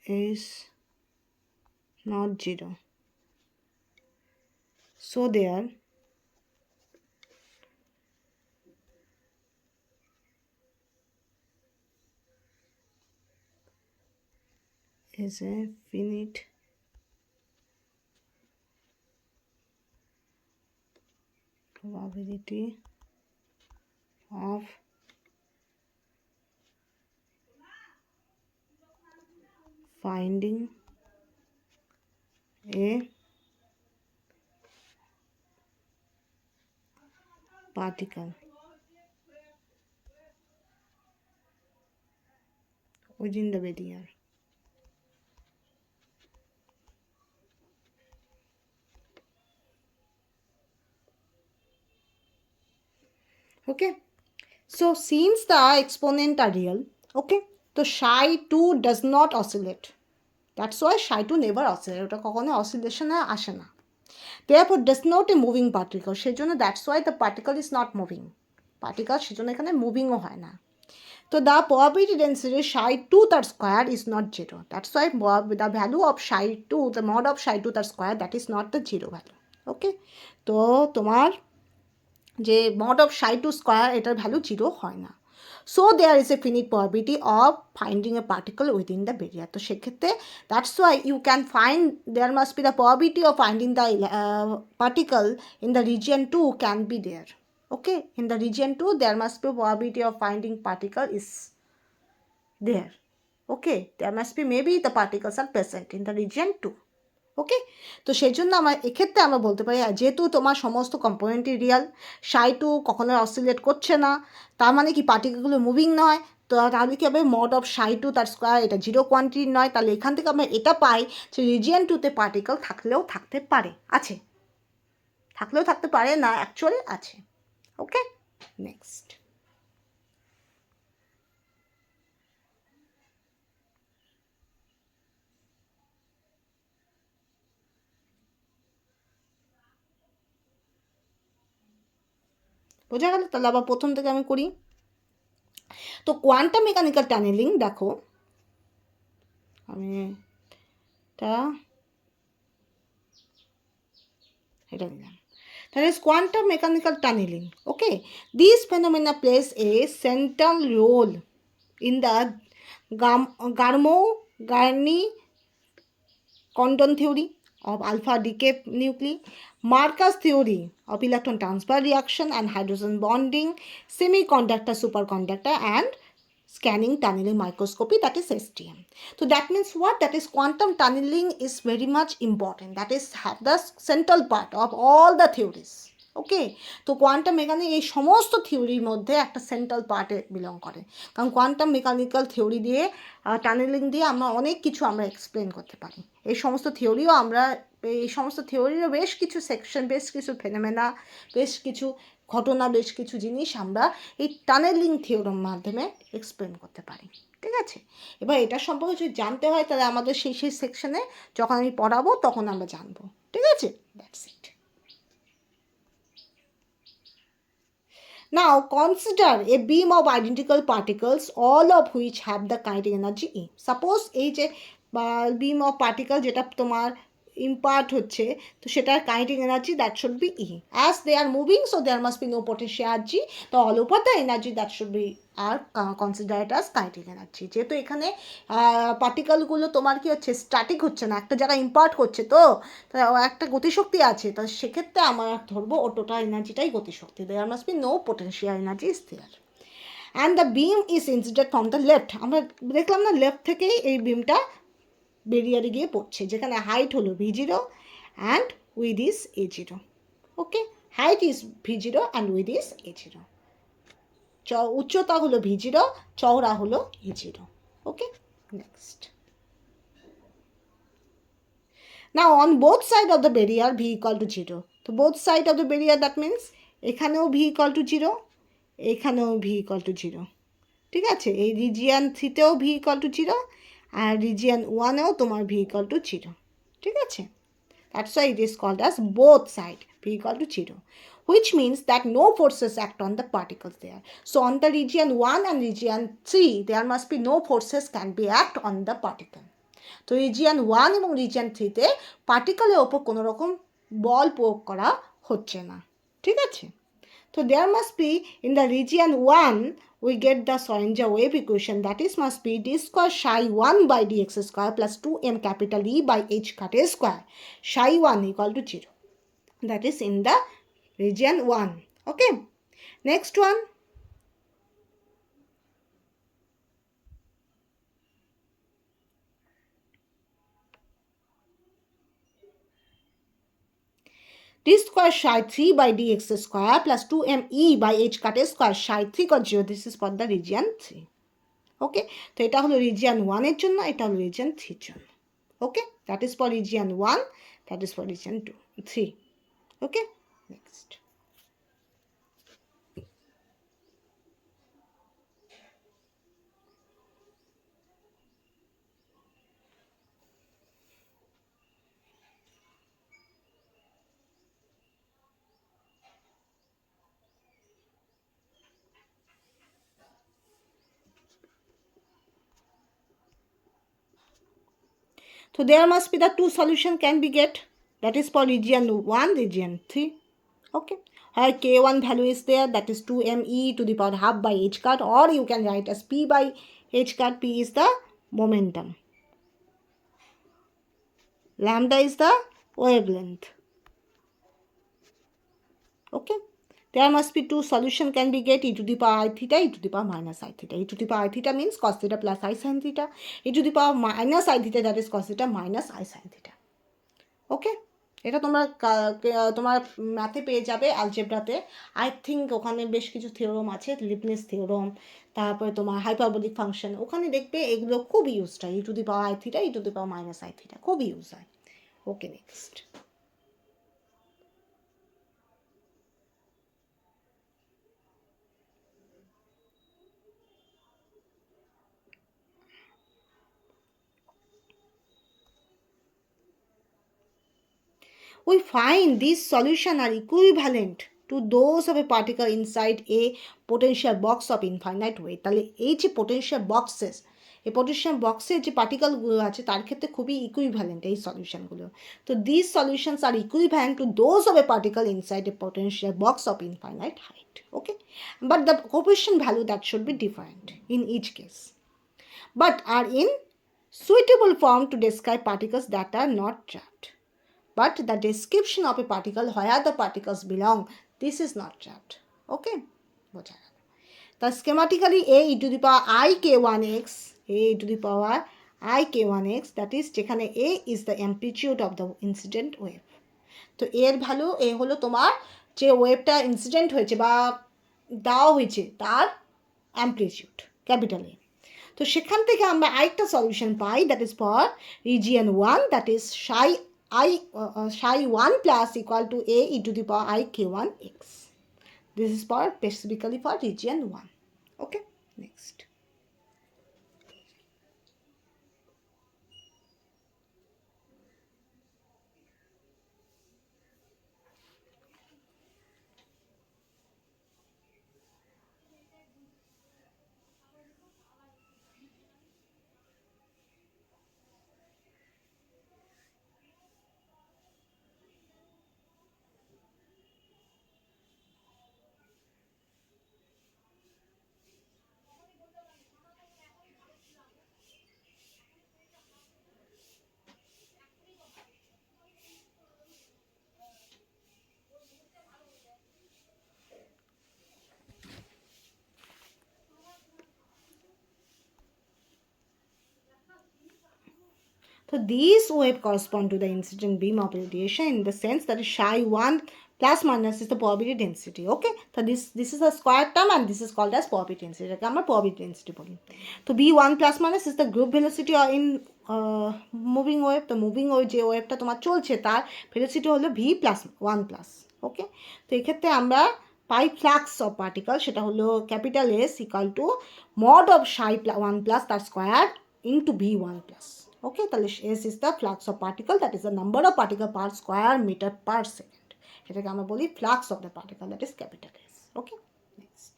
is not zero. So there is a finite probability of finding a particle within the barrier. Okay, so since the exponent are real, okay, so psi2 does not oscillate. That's why psi2 never oscillate. ওটা কখনো oscillation এ আসে না। Therefore does not a moving particle. সেজন্য that's why the particle is not moving. Particle সেজন্য এখানে মুভিংও হয় না। So the probability density psi2 তার square is not zero. That's why the value of psi2, the mod of psi2 তার square, that is not the zero value. Okay, তো তোমার যে mod of psi2 square এটার value zero হয় না। So there is a finite probability of finding a particle within the barrier. তো সেক্ষেত্রে that's why you can find there must be the probability of finding the particle in the region 2 can be there. Okay, in the region 2 there must be probability of finding particle is there. Okay, there must be maybe the particles are present in the region 2. ওকে, তো সেই জন্য এক্ষেত্রে আমরা বলতে পারি যেহেতু তোমার সমস্ত কম্পোনেন্টই রিয়াল, psi2 কখনো অসিলেট করছে না, তার মানে কি পার্টিকেলগুলো মুভিং নয়, তো তাহলে কি হবে মড অফ psi2 তার স্কোয়ার এটা জিরো কোয়ান্টিটি নয়, তাহলে এখান থেকে আমরা এটা পাই যে রিজিয়ন 2তে পার্টিকেল থাকলেও থাকতে পারে, আছে, থাকলেও থাকতে পারে না, অ্যাকচুয়ালি আছে। ওকে, নেক্সট। বোঝা গেল? তাহলে আবার প্রথম থেকে আমি করি। তো কোয়ান্টাম মেকানিক্যাল টানেলিং, দেখো আমি এটা নিলাম। That is quantum mechanical tunneling. Okay, these phenomena plays a central role in the Garmo-Garni-Condon theory of alpha decay nuclei, Marcus theory of electron transfer reaction and hydrogen bonding, semiconductor superconductor, and scanning tunneling microscopy, that is STM. So that means what? That is quantum tunneling is very much important. That is have the central part of all the theories. ওকে, তো quantum mechanic এই সমস্ত থিওরির মধ্যে একটা central পার্টে belong করে, কারণ quantum mechanical theory দিয়ে টানেলিং দিয়ে আমরা অনেক কিছু আমরা এক্সপ্লেন করতে পারি। এই সমস্ত থিওরিও আমরা এই সমস্ত থিওরিরও বেশ কিছু সেকশন, বেশ কিছু ফেনোমেনা, বেশ কিছু ঘটনা, বেশ কিছু জিনিস আমরা এই টানেলিং থিওরির মাধ্যমে এক্সপ্লেন করতে পারি। ঠিক আছে, এবার এটা সম্পর্কে যদি জানতে হয় তাহলে আমাদের সেই সেকশনে যখন আমি পড়াবো তখন আমরা জানবো। ঠিক আছে, that's it. Now consider a beam of identical particles all of which have the kinetic energy E. Suppose এই যে beam of particle যেটা তোমার impart হচ্ছে, তো সেটার kinetic energy that should be E. As they are moving, so there must be no potential energy. তো all over the energy that should be are considered as kinetic energy. যেহেতু এখানে পার্টিকেলগুলো তোমার কি হচ্ছে, স্ট্যাটিক হচ্ছে না, একটা জায়গায় ইম্পার্ট করছে, তো একটা গতিশক্তি আছে, তো সেক্ষেত্রে আমরা ধরবো ও টোটাল এনার্জিটাই গতিশক্তি। There must be no potential energy is there. And the beam is incident from the left. আমরা দেখলাম না, লেফট থেকেই এই বিমটা বেরিয়ে গিয়ে পড়ছে, যেখানে হাইট হলো V0 and with is A0। Okay, height is V0 and with is A0। উচ্চতা হলো V0, চওড়া হলো A0। Okay, next. Now on both sides of the barrier V equal to 0. তো both side of the barrier that means এখানেও V equal to 0, এখানেও V equal to 0। ঠিক আছে, এই রিজিয়ান 3তেও V equal to 0 আর রিজিয়ান 1এও তোমার V equal to 0। ঠিক আছে, that's why it is called as both side V equal to 0, which means that no forces act on the particles there. So on the region 1 and region 3 there must be no forces can be act on the particle. তো region 1 এবং region 3তে পার্টিকেলের ওপর কোনো রকম বল প্রয়োগ করা হচ্ছে না। ঠিক আছে, তো there must be in the region 1 we get the Schrödinger wave equation, that is must be d square psi 1 by dx square plus 2m capital E by h cut a square psi 1 equal to 0. That is in the region 1. Okay, next one. d square psi 3 by dx square plus 2me by h cut a square psi 3 got 0. This is for the region 3. ওকে, তো এটা হলো region 1 এর জন্য, এটা হলো region 3 এর জন্য। Okay, that is for region 1, that is for region 2, 3। Okay, next. So there must be the two solution can be get, that is for region 1, region 3. Okay, here k1 value is there, that is 2me to the power half by h cut, or you can write as p by h cut. P is the momentum, lambda is the wavelength. Okay, there must be two solution can be get, e to the power I theta, e to the power minus I theta. E to the power I theta means cos theta plus I sin theta. E to the power minus I theta, that is cos theta minus I sin theta. ওকে, এটা তোমরা তোমার ম্যাথে পেয়ে যাবে, অ্যালজেব্রাতে। I think ওখানে বেশ কিছু theorem আছে, লিবনিজ থিওরম, তারপরে তোমার হাইপারবোলিক ফাংশন, ওখানে দেখবে এগুলো খুব ইউজ হয়। E to the power i theta, e to the power minus i theta খুব ইউজ হয়। Okay, next. We find these solutions are equivalent to those of a particle inside a potential box of infinite weight. তাহলে এই যে potential boxes, এই potential boxের যে পার্টিকেলগুলো আছে তার ক্ষেত্রে খুবই ইকুইভ্যালেন্ট এই সলিউশনগুলো। তো these solutions are equivalent to those of a particle inside a potential box of infinite height. Okay, but the coefficient value that should be different in each case, but are in suitable form to describe particles that are not trapped. But the description of a particle where the particles belong, this is not trapped. Okay, বোঝা গেল। তা schematically a e to the power I k1x, a e to the power I k1x, that is যেখানে a is the amplitude of the incident wave. তো এর value এ হলো তোমার যে ওয়েভটা incident হয়েছে বা দেওয়া হয়েছে তার অ্যাম্প্লিটিউড, ক্যাপিটাল এ। তো সেখান থেকে আমরা আরেকটা solution pi, that is for region 1, that is psi 1 plus equal to a e to the power I k1x. This is for specifically for region 1. Okay, next. So these wave correspond to the incident beam of radiation in the sense that psi 1 plus minus is the probability density. Okay, so this is a square term and this is called as probability density. এটাকে আমরা probability density বলি। তো b1 plus minus is the group velocity in moving wave. তো moving wave যে ওয়েভটা তোমার চলছে তার velocity হলো v প্লাস 1 প্লাস। ওকে, তো এক্ষেত্রে আমরা পাই ফ্লাক্স অফ পার্টিকেল, সেটা হলো capital S equal to mod of psi 1 plus তার স্কোয়ার ইন্টু v1 প্লাস। ওকে, তাহলে S is the flux of particle, that is the number of particle per square meter per second। এটাকে আমরা বলি flux of the particle, that is capital S। Okay, next.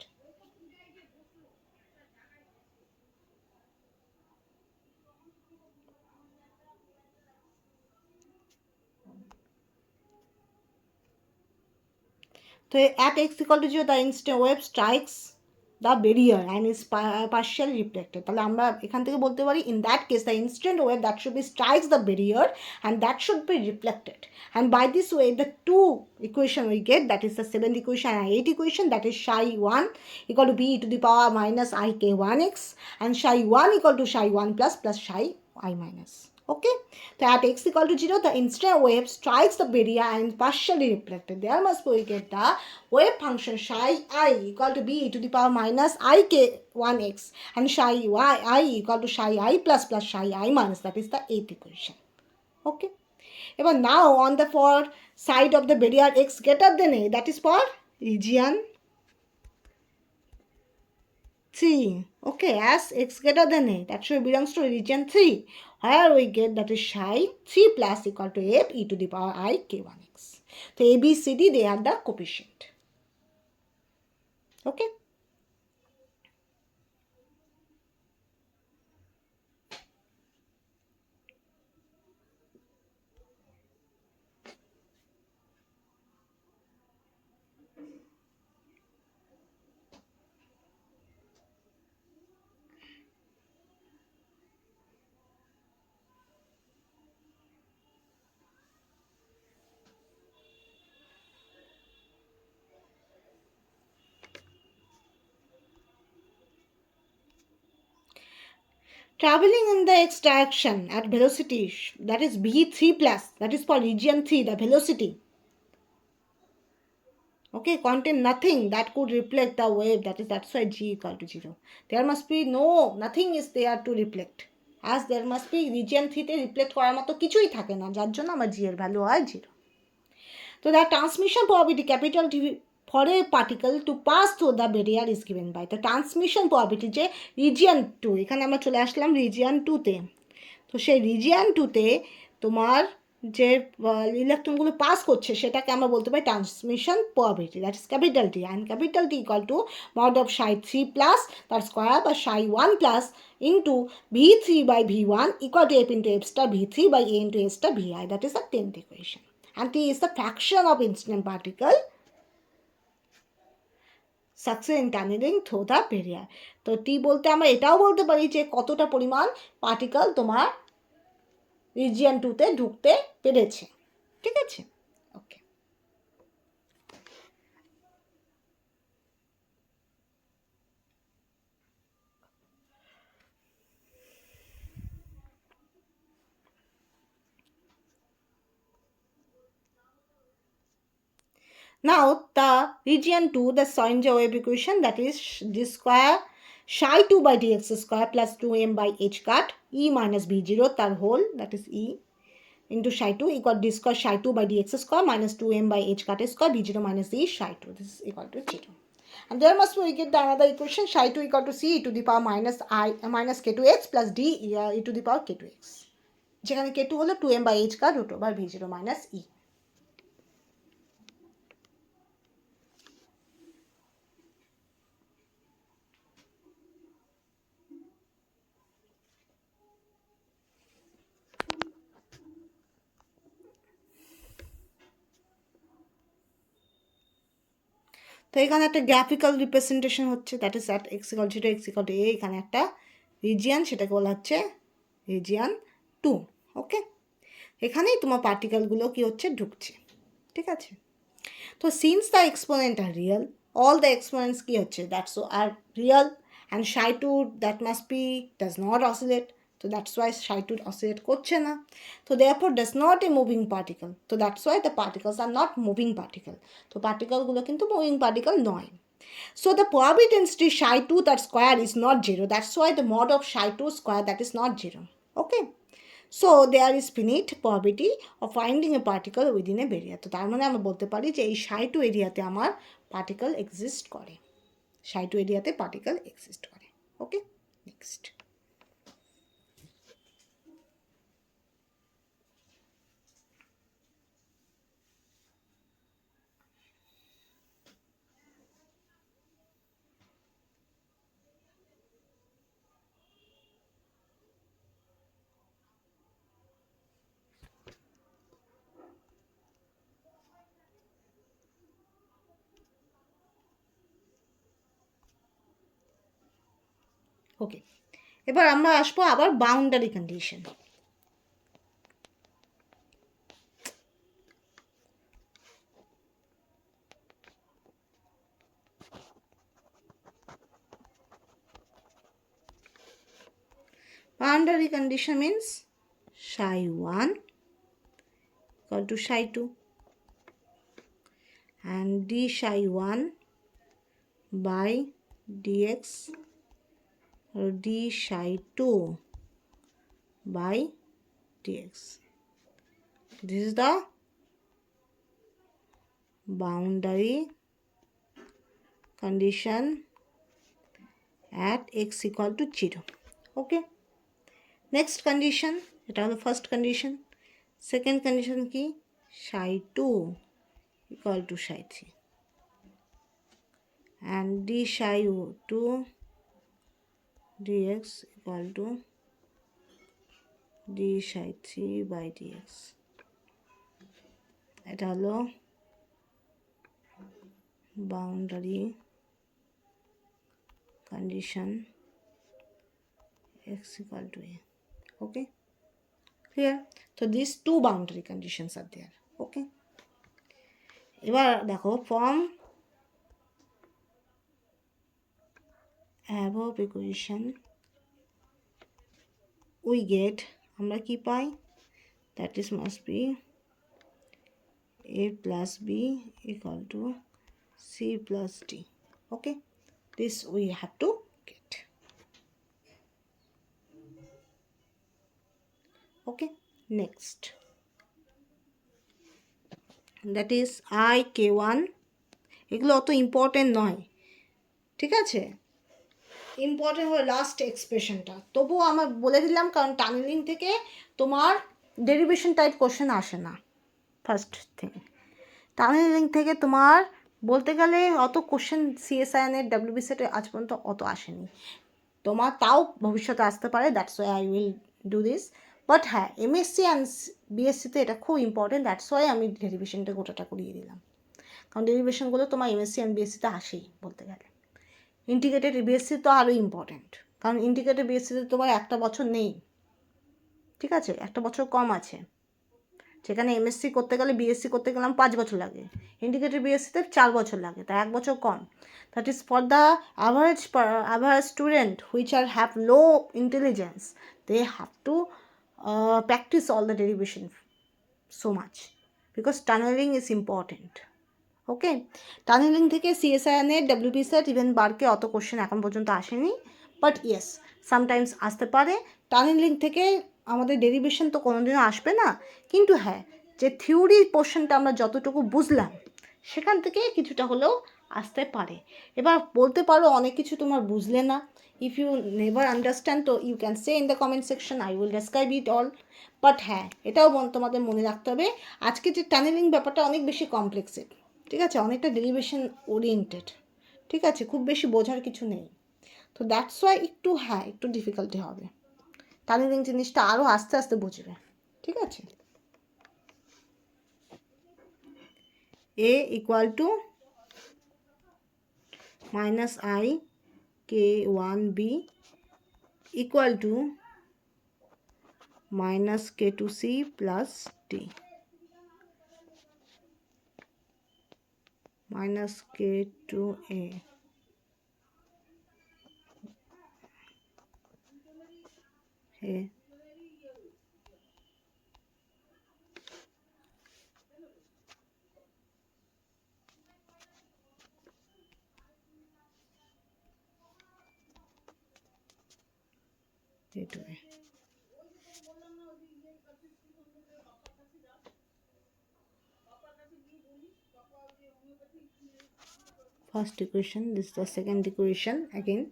তো at x equal to 0 the instant wave strikes the barrier and is partially reflected। তাহলে আমরা এখান থেকে বলতে পারি in that case the instant wave that should be strikes the barrier and that should be reflected, and by this way the two equation we get, that is the 7th equation and 8th equation, that is psi 1 equal to b to the power minus I k 1x and psi 1 equal to psi 1 plus psi I minus। Okay, so at x equal to 0 the instant wave strikes the barrier and partially reflected, there must we get the wave function psi I equal to b to the power minus I k 1x and psi I equal to psi I plus psi I minus, that is the 8th equation। Okay, ever now on the for side of the barrier x greater than a, that is for region 3, okay, as x greater than a, that should belongs to region 3, where we get that is psi 3 plus equal to f e to the power I k1x। So a b c d they are the coefficient। Okay, traveling in the x direction at velocity that is b3 plus, that is for region 3, the velocity, okay, contain nothing that could reflect the wave, that's why g equal to 0, there must be nothing is there to reflect, as there must be region 3 তে reflect করার মতো কিছুই থাকে না, যার জন্য আমার g এর ভ্যালু হয় 0। তো the transmission probability capital T for a particle to pass through the barrier is given by the transmission probability যে region 2, এখানে আমরা চলে আসলাম region 2 তে। তো সেই region 2 তে তোমার যে ইলেকট্রনগুলো পাস করছে সেটাকে আমরা বলতে পারি transmission probability, that is capital T, and capital T equal to mod of psi 3 plus তার স্কোয়ার বা psi 1 plus into v3 by v1 equal to f into f star v3 by a into a star vi, that is the 10th equation, and t is the fraction of incident particle success in tunneling through the barrier। তো T বলতে আমরা এটাও বলতে পারি যে কতটা পরিমাণ particle তোমার রিজিয়ন 2 তে ঢুকতে পেরেছে। ঠিক আছে, ওকে। Now the region 2, the Schrödinger wave equation, that is d square psi 2 by dx square plus 2m by h cut e minus b0 তার whole, that is e into psi 2 equal to d square psi 2 by dx square minus 2m by h cut square b0 minus e psi 2, this is equal to 0, and there must we get the another equation psi 2 equal to c e to the power minus I minus k2x plus d e to the power k2x, যেখানে k2 হলো 2m by h cut root over b0 minus e। তো এখানে একটা graphical representation হচ্ছে, that is at x equal to x equal to a, এখানে একটা region, সেটাকে বলা হচ্ছে রিজিয়ান 2। ওকে, এখানেই তোমার পার্টিকেলগুলো কি হচ্ছে ঢুকছে। ঠিক আছে, তো since the exponent are real, all the exponents কি হচ্ছে that's are real, and psi 2 that must be does not oscillate, তো দ্যাটস ওয়াই psi2 অসিলেট করছে না। তো therefore does not a moving particle, তো that's why the particles are not moving particle. তো পার্টিকেলগুলো কিন্তু মুভিং পার্টিকেল নয়। So the probability density psi2 that square is not 0. That's why the mod of psi2 square that is not 0. Okay. So there is finite probability of finding a particle within a barrier. তো তার মানে আমরা বলতে পারি যে এই psi2 এরিয়াতে আমার পার্টিকেল এক্সিস্ট করে, psi2 এরিয়াতে পার্টিকেল এক্সিস্ট করে। ওকে, নেক্সট। ওকে, এবার আমরা আসবো আবার boundary condition. Boundary condition means psi1 equal to psi2 and d psi1 by dx or d psi2 by dx. This is the boundary condition at x equal to 0. Okay. Next condition, এটা হলো first condition. Second condition কি, psi2 equal to psi3 and d psi2 dx equal to d psi3 by dx. এটা হলো boundary condition x equal to a. Okay, clear? So these two boundary conditions are there. Okay, এবার দেখো from above equation we get, আমরা কি পাই, that is must be a plus b equal to c plus d. Okay, this we have to get. Okay, next, that is I k1, এগুলো অত important নয়, ঠিক আছে, important হলো last এক্সপ্রেশনটা। তবুও আমার বলে দিলাম, কারণ টানেলিং থেকে তোমার ডেরিভেশন টাইপ কোশ্চেন আসে না। ফার্স্ট থিং, টানেলিং থেকে তোমার বলতে গেলে অত কোশ্চেন CSIR WBSET আজ পর্যন্ত অত আসেনি, তোমার তাও ভবিষ্যতে আসতে পারে, that's why I will do this. But হ্যাঁ, M.Sc অ্যান্ড B.Sc-তে এটা খুব ইম্পর্টেন্ট, দ্যাটস ওয়াই আমি ডেরিভেশনটা গোটাটা করিয়ে দিলাম, কারণ ডেরিভেশনগুলো তোমার M.Sc অ্যান্ড B.Sc-তে আসেই বলতে গেলে। ইন্টিগ্রেটেড B.Sc তো আরও ইম্পর্টেন্ট, কারণ ইন্টিগ্রেটেড B.Sc-তে তোমার একটা বছর নেই, ঠিক আছে, একটা বছর কম আছে, যেখানে M.Sc করতে গেলে B.Sc করতে গেলাম 5 বছর লাগে, ইন্টিগ্রেটেড B.Sc-তে 4 বছর লাগে, তাই 1 বছর কম। That is for the average student which are have low intelligence, they have to practice all the derivation so much because tunneling is important. Okay, tunnelling থেকে CSIR WBSET ইভেন বার্কে অত কোশ্চেন এখন পর্যন্ত আসেনি, বাট ইয়েস সামটাইমস আসতে পারে। Tunnelling থেকে আমাদের ডেরিভেশন তো কোনোদিনও আসবে না, কিন্তু হ্যাঁ, যে থিওরি পোর্শনটা আমরা যতটুকু বুঝলাম সেখান থেকে কিছুটা হলেও আসতে পারে। এবার বলতে পারো অনেক কিছু তোমার বুঝলে না, ইফ ইউ নেভার আন্ডারস্ট্যান্ড তো you can say in the comment section, I will describe it all. But হ্যাঁ, এটাও তোমাদের মনে রাখতে হবে আজকে যে টানেলিং ব্যাপারটা অনেক বেশি কমপ্লেক্সের, ঠিক আছে, অনেকটা ডেরিভেশন ওরিয়েন্টেড, ঠিক আছে, খুব বেশি বোঝার কিছু নেই। তো দ্যাটস ওয়াই একটু হ্যাঁ একটু ডিফিকাল্টি হবে, টানেলিং জিনিসটা আরও আস্তে আস্তে বুঝবে, ঠিক আছে। A equal to minus I k1b equal to minus k2c plus d minus k2a k2a. First equation, this is the second equation again.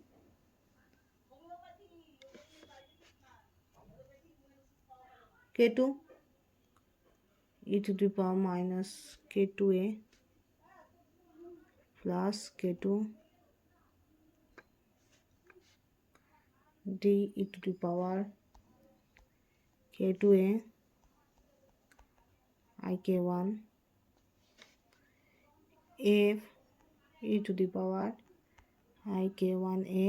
K2 e to the power minus k2a plus k2 d e to the power k2a ik1 f e to the power ik1a,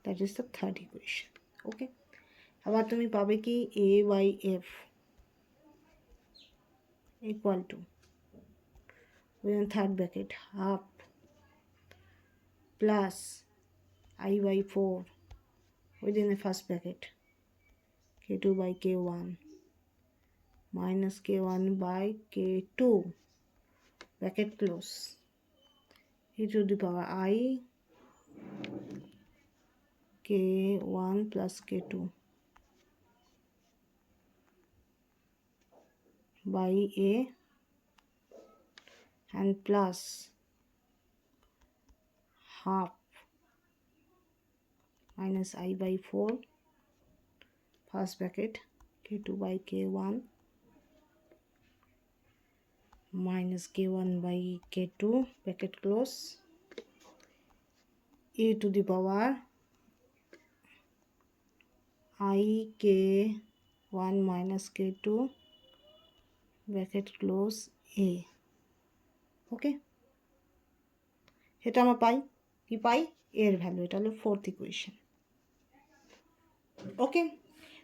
that is the third equation. Okay, আবার তুমি পাবে কি a by f equal to within third bracket half plus I by 4 within the first bracket k2 by k1 minus k1 by k2 bracket close e to the power I k1 plus k2 by a and plus half minus I by 4 first bracket k2 by k1 minus k1 by k2 bracket close e to the power I k1 minus k2 bracket close a. ওকে, এটা আমরা পাই কি পাই এর value, এটা হলো fourth equation. ওকে,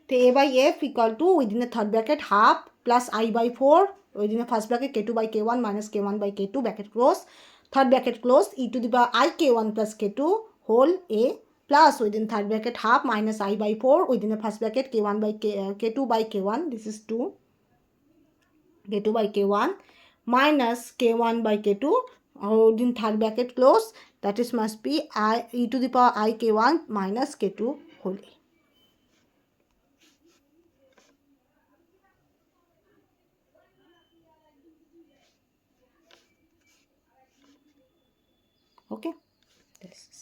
তো a by f equal to within the third bracket half plus I by 4 within the first bracket k2 by k1 minus k1 by k2 bracket close third bracket close e to the power I k1 plus k2 whole a plus within third bracket half minus I by 4 within the first bracket k1 by k2 by k1, this is 2 k2 by k1 minus k1 by k2 within third bracket close, that is must be I e to the power I k1 minus k2 whole a. Okay, this is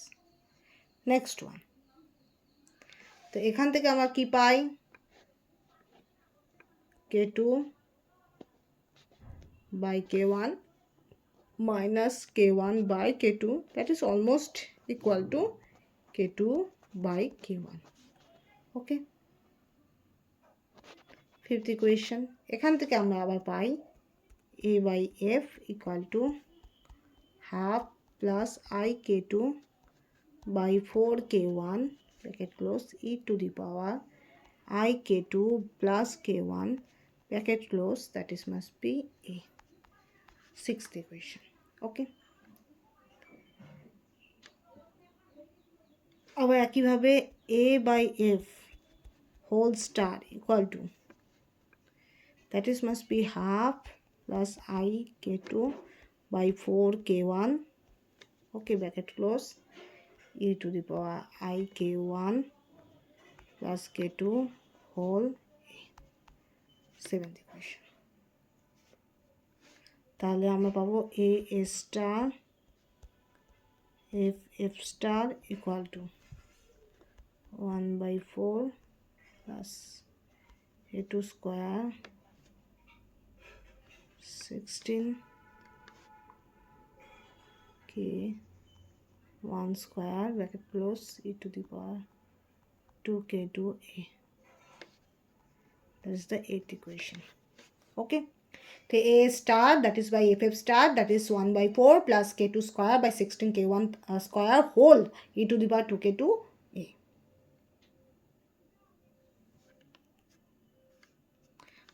next one. তো এখান থেকে আমরা কি পাই k2 by k1 minus k1 by k2, that is almost equal to k2 by k1. Okay, fifth equation, এখান থেকে আমরা আবার পাই a by f equal to half plus I k2 by 4 k1 bracket close e to the power I k2 plus k1 bracket close, that is must be a. Sixth equation. Okay, আবার একইভাবে a by f whole star equal to, that is must be half plus I k2 by 4 k1, okay, bracket close e to the power I k1 plus k2 whole a. Seventh equation, তাহলে আমরা পাবো a star f star equal to 1 by 4 plus a2 square 16 k 1 square bracket close e to the power 2k2a. That is the eighth equation. Okay, the a star, that is by ff star, that is 1 by 4 plus k2 square by 16 k1 square whole e to the power 2k2a.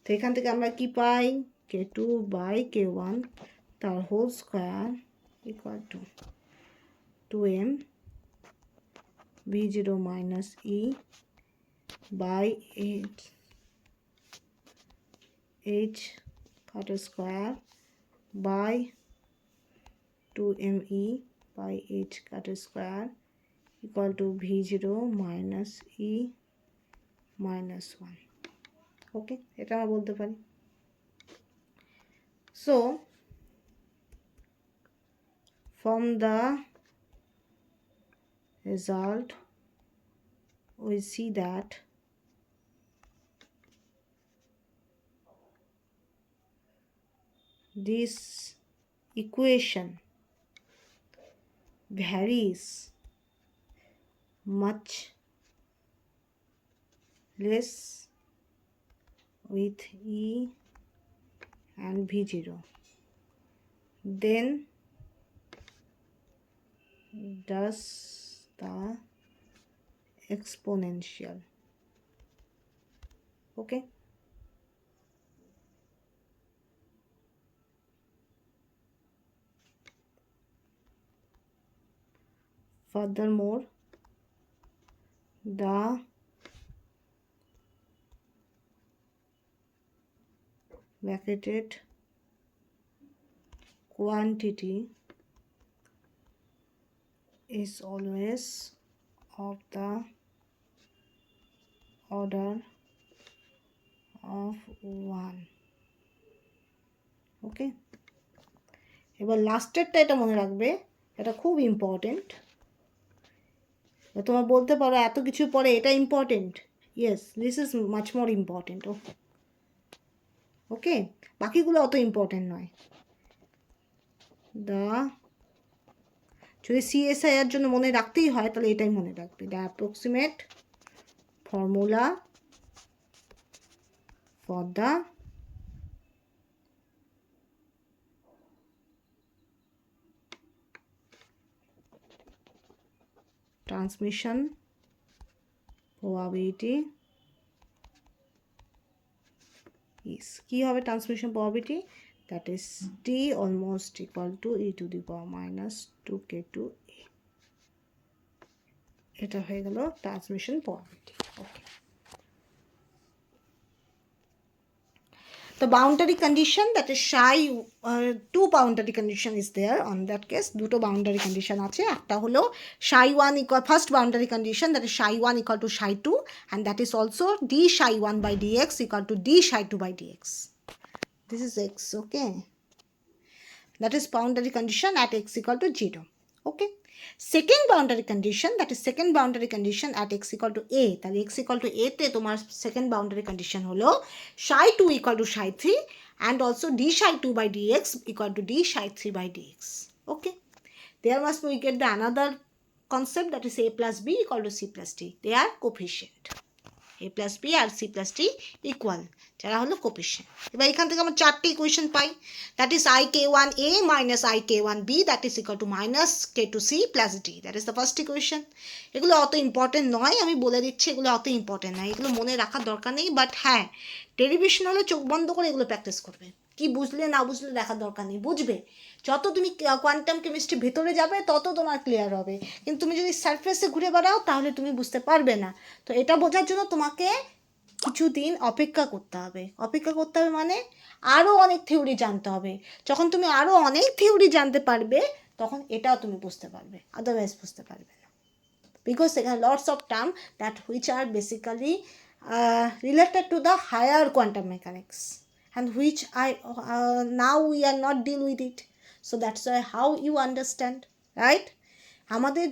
তো এখান থেকে আমরা কি পাই k2 by k1 তার whole square equal to 2m v0 minus e by 8 h cut square by 2me by h cut square equal to v0 minus e -1. ওকে, এটা আমরা বলতে পারি। So from the result we see that this equation varies much less with E and V0 then does the exponential. Okay, furthermore the bracketed quantity is always of the order of 1. ওকে, এবার লাস্টেরটা এটা মনে রাখবে, এটা খুব important. তোমরা বলতে পারো এত কিছু পরে এটা important, yes this is much more important. Okay, বাকিগুলো অত ইম্পর্টেন্ট নয়। যদি CSIR জন্য মনে রাখতেই হয় তাহলে এটাই মনে রাখবে, the approximate formula for the transmission probability is, কি হবে transmission probability, that is T almost equal to e to the power minus 2k2a। এটা হয়ে গেল transmission probability. Okay, the boundary condition, that is psi, two boundary condition is there on that case, দুটো boundary condition আছে, একটা হলো psi 1 equal, first boundary condition that is psi 1 equal to psi 2 and that is also d psi 1 by dx equal to d psi 2 by dx. This is x, okay, that is boundary condition at x equal to 0. Okay, second boundary condition, that is second boundary condition at x equal to a, তাহলে x equal to a তে তোমার second boundary condition হলো psi 2 equal to psi 3 and also d psi 2 by dx equal to d psi 3 by dx. Okay, there must we get the another concept, that is a plus b equal to c plus d, they are coefficient, a plus b R c plus d equal, যারা হলো কোপিশিয়েন্ট। এবার এখান থেকে আমরা চারটি equation পাই, that is ik1a minus ik1b that is equal to minus k2c plus d, that is the first equation. এগুলো অত ইম্পর্টেন্ট নয়, আমি বলে দিচ্ছি এগুলো অত ইম্পর্টেন্ট নয়, এগুলো মনে রাখার দরকার নেই, বাট হ্যাঁ ডেরিভেশন হলে চোখ বন্ধ করে এগুলো প্র্যাকটিস করবে, কি বুঝলে না বুঝলে দেখার দরকার নেই, বুঝবে যত তুমি কোয়ান্টাম কেমিস্ট্রি ভেতরে যাবে তত তোমার ক্লিয়ার হবে, কিন্তু তুমি যদি সারফেসে ঘুরে বেড়াও তাহলে তুমি বুঝতে পারবে না। তো এটা বোঝার জন্য তোমাকে কিছুদিন অপেক্ষা করতে হবে, অপেক্ষা করতে হবে মানে আরও অনেক থিওরি জানতে হবে, যখন তুমি আরও অনেক থিওরি জানতে পারবে তখন এটাও তুমি বুঝতে পারবে, আদারওয়াইজ বুঝতে পারবে না, বিকজ এখানে lots of term that which are basically related to the higher quantum mechanics and which now we are not deal with it, so that's why how you understand, right? আমাদের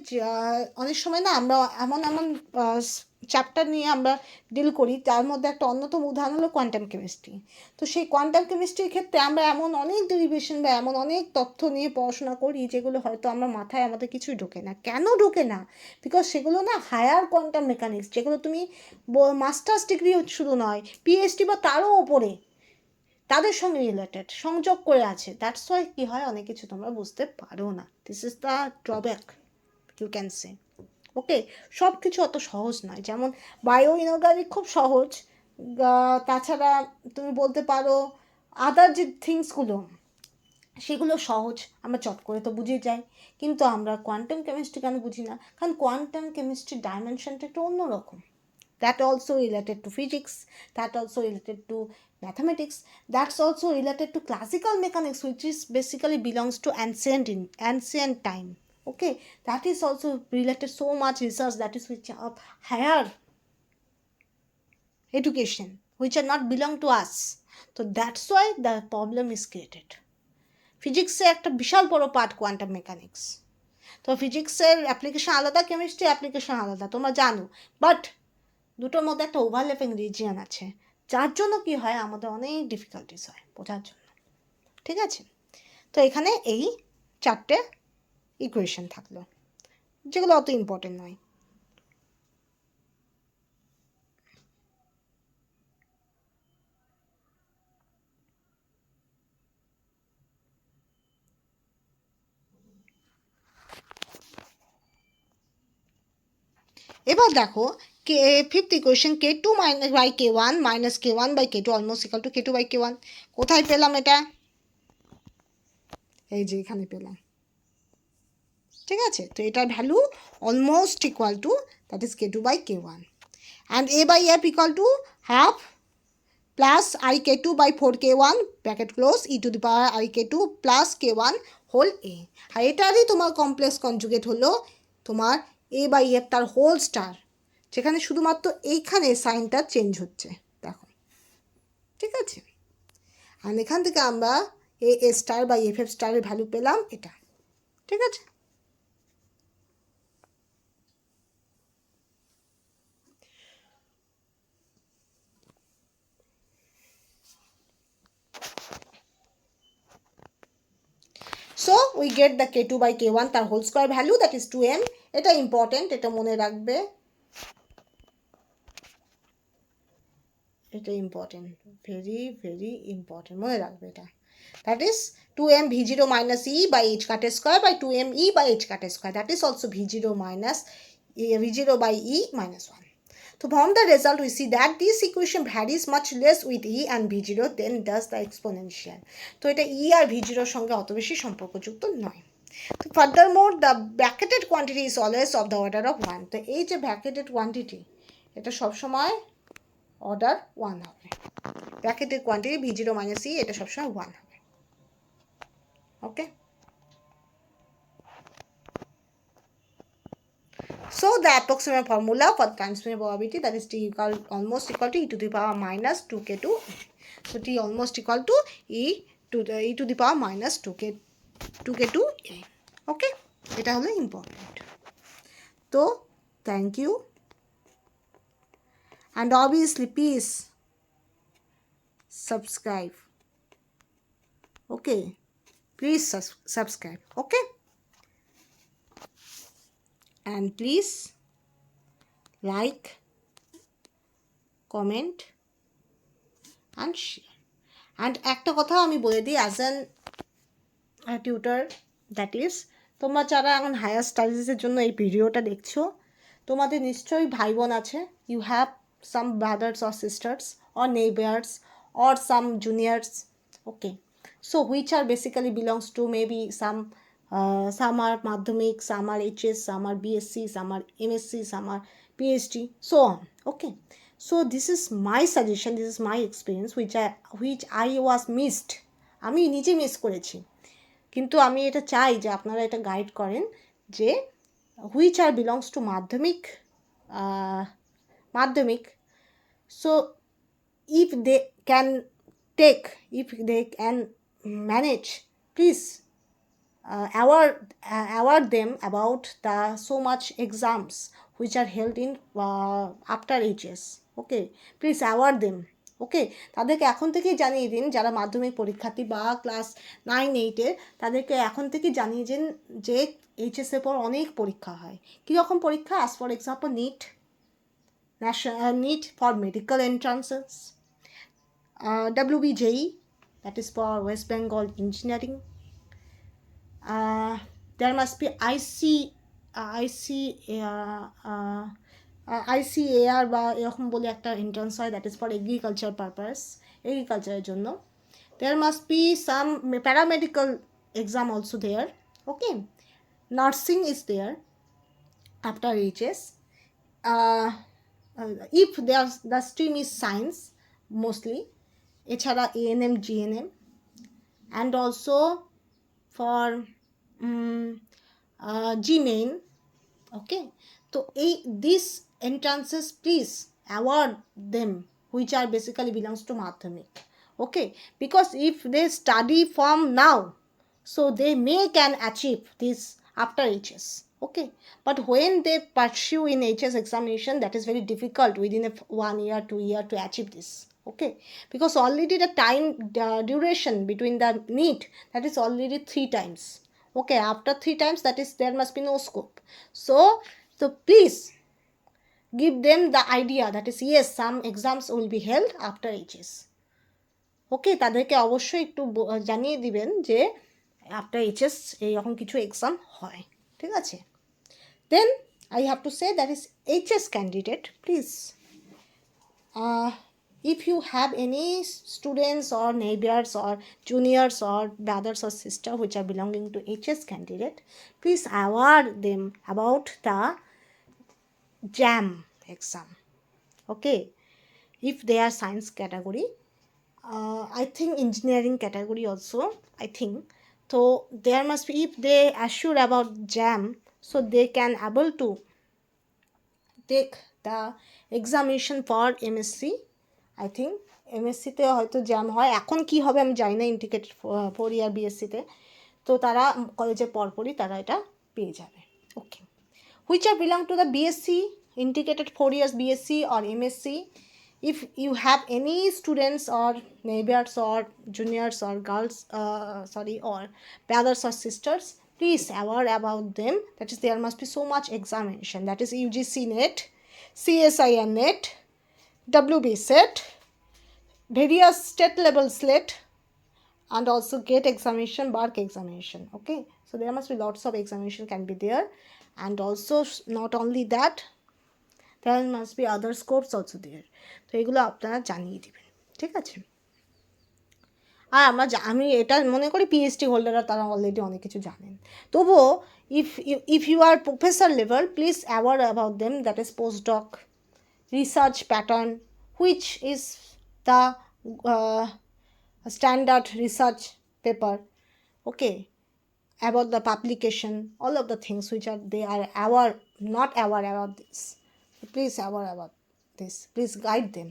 অনেক সময় না আমরা এমন এমন চ্যাপ্টার নিয়ে আমরা ডিল করি, তার মধ্যে একটা অন্যতম উদাহরণ হলো কোয়ান্টাম কেমিস্ট্রি। তো সেই কোয়ান্টাম কেমিস্ট্রির ক্ষেত্রে আমরা এমন অনেক ডেরিভেশন বা এমন অনেক তথ্য নিয়ে পড়াশোনা করি যেগুলো হয়তো আমরা মাথায় আমাদের কিছুই ঢোকে না। কেন ঢোকে না? বিকজ সেগুলো না হায়ার কোয়ান্টাম মেকানিক্স, যেগুলো তুমি মাস্টার্স ডিগ্রি শুধু নয় পিএইচডি বা তারও ওপরে তাদের সঙ্গে রিলেটেড সংযোগ করে আছে, দ্যাটস ওয়াই কী হয় অনেক কিছু তোমরা বুঝতে পারো না, this is the drawback you can say. Okay, সব কিছু অত সহজ নয়, যেমন বায়ো ইনঅর্গানিক খুব সহজ, তাছাড়া তুমি বলতে পারো আদার যে থিংসগুলো সেগুলো সহজ, আমরা চট করে তো বুঝে যাই, কিন্তু আমরা কোয়ান্টাম কেমিস্ট্রি কেন বুঝি না? কারণ কোয়ান্টাম কেমিস্ট্রির ডাইমেনশনটা একটু অন্যরকম, that also related to physics, that also related to mathematics, that's also related to classical mechanics, which is basically belongs to ancient time. Okay, that is also related so much research that is which of higher education which are not belong to us. So that's why the problem is created. ফিজিক্সে একটা বিশাল বড় part quantum mechanics, তো ফিজিক্সের application আলাদা, chemistry application আলাদা, তোমরা জানো, but দুটোর মধ্যে একটা ওভারল্যাপিং রিজিয়ন আছে, যার জন্য কি হয় আমাদের অনেক ডিফিকাল্টিস হয় বোঝার জন্য, ঠিক আছে? তো এখানে এই 4টে ইকুয়েশন থাকলো যেগুলো অত ইম্পর্টেন্ট নয়। এবার দেখো কে fifth equation k2 minus by k1 minus k1 by k2 almost equal to k2 by k1। কোথায় পেলাম এটা? এই যে এখানে পেলাম, ঠিক আছে? তো এটার value almost equal to that is k2 by k1 and a by f equal to half plus I k2 by 4k1 bracket close e to the power I k2 plus k1 whole a। আর এটারই তোমার complex conjugate হলো তোমার a by f তার whole star, যেখানে শুধুমাত্র এইখানে সাইনটা change হচ্ছে, দেখো, ঠিক আছে? আর এখান থেকে আমরা a স্টার বাই f স্টারের ভ্যালু পেলাম এটা, ঠিক আছে? So we get the k2 by k1 তার whole square value that is 2m। এটা ইম্পর্টেন্ট, এটা মনে রাখবে, এটা ইম্পর্টেন্ট, ভেরি ভেরি ইম্পর্টেন্ট, মনে রাখবে এটা। That is 2m v0 minus e by h cut square by 2m e by h cut square, that is also v0 minus v0 by e minus 1. So from the result we see that this equation varies much less with e and v0 than does the exponential. তো এটা e আর v0 এর সঙ্গে অত বেশি সম্পর্কযুক্ত নয়। তো furthermore the bracketed quantity is always of the order of 1. তো এই যে bracketed quantity এটা সবসময় অর্ডার 1 হবে, ব্র্যাকেটের কোয়ান্টিটি v0 মাইনাস e এটা সবসময় 1 হবে, ওকে? So the approximate formula for the transmission probability that is t equal almost equal to e to the power minus 2k2, so t almost equal to e to the power minus 2k2a, ওকে? এটা হলো important. তো thank you, and obviously please subscribe, okay? Please subscribe, okay? And please like, comment and share. And একটা কথা আমি বলে দিই as an tutor, that is তোমরা যারা এখন হায়ার স্টাডিজের জন্য এই ভিডিওটা দেখছো, তোমাদের নিশ্চয়ই ভাই বোন আছে, you have some brothers or sisters or neighbours or some juniors, okay? So which are basically belongs to maybe some are madhyamik, some are HS, some are B.Sc, some are M.Sc, some are PhD, so on, okay? So this is my suggestion, this is my experience which I was missed, আমি নিজে miss করেছি, কিন্তু আমি এটা চাই যে আপনারা এটা গাইড করেন যে হুইচ আর বিলংস টু মাধ্যমিক, so if they can manage, please award them about the so much exams which are held in after HS, okay? Please award them, ওকে? তাদেরকে এখন থেকেই জানিয়ে দিন, যারা মাধ্যমিক পরীক্ষার্থী বা ক্লাস 9-8-এ, তাদেরকে এখন থেকেই জানিয়ে দিন যে এইচএসের পর অনেক পরীক্ষা হয়। কীরকম পরীক্ষা? As for example NEET for medical entrances, WBJE, that is for West Bengal Engineering, there must be ICAR বা এরকম বলে একটা এন্ট্রান্স হয়, that is for agriculture purpose, এগ্রিকালচারের জন্য। there must be some paramedical exam also there, okay? Nursing is there after HS, if the stream is science mostly, এছাড়া ANM GNM, and also for GMain, okay? তো এই these entrances please award them, which are basically belongs to madhyamik. Okay, because if they study from now, so they may can achieve this after HS. Okay, but when they pursue in HS examination, that is very difficult within a 1 year 2 year to achieve this. Okay, because already the time duration between the NEET, that is already 3 times. Okay, after 3 times, that is there must be no scope. So please give them the idea that is yes, some exams will be held after HS. ওকে, তাদেরকে অবশ্যই একটু জানিয়ে দিবেন যে after HS এইরকম কিছু exam হয়, ঠিক আছে? Then I have to say that is HS candidate, please if you have any students or neighbors or juniors or brothers or sister which are belonging to HS candidate, please aware them about the JAM exam. Okay, if they are science category, I think engineering category also, I think. So there must be, if they assure about JAM, so they can able to take the examination for M.Sc. I think M.Sc তে হয়তো jam হয়, এখন কি হবে আমি জানি না, integrated 4 ইয়ার B.Sc তে, তো তারা কলেজে পরপরই তারা এটা পেয়ে যাবে। ওকে, which are belong to the B.Sc, integrated 4 years B.Sc or M.Sc. If you have any students or neighbors or juniors or girls, or brothers or sisters, please aware about them. That is, there must be so much examination. That is UGC NET, CSIR NET, WBSET, various state level SLET, and also GATE examination, BARC examination. Okay, so there must be lots of examination can be there, and also not only that, there must be other scopes also there. তো এগুলো আপনারা জানিয়ে দিবেন, ঠিক আছে? আর আমি এটা মনে করি পিএইচডি হোল্ডাররা তারা অলরেডি অনেক কিছু জানেন, তবুও if you are professor level, please aware about them, that is postdoc, research pattern, which is the standard research paper. Okay, about the publication, all of the things which are they are aware, not aware about this. Please aware about this, please guide them.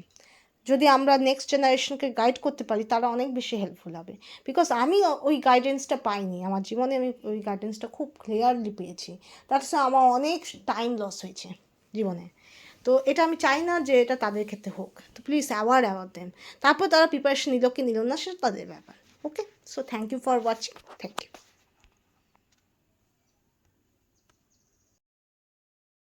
যদি আমরা next জেনারেশনকে guide করতে পারি, তারা অনেক বেশি helpful হবে। Because আমি ওই গাইডেন্সটা পাইনি আমার জীবনে, আমি ওই গাইডেন্সটা খুব ক্লিয়ারলি পেয়েছি, তার সাথে আমার অনেক টাইম লস হয়েছে জীবনে। তো এটা আমি চাই না যে এটা তাদের ক্ষেত্রে হোক। তো প্লিজ অ্যাওয়ার অ্যাবাউট দেম, তারপর তারা প্রিপারেশন নিল কি নিল না সেটা তাদের ব্যাপার। Okay, so thank you for watching, thank you.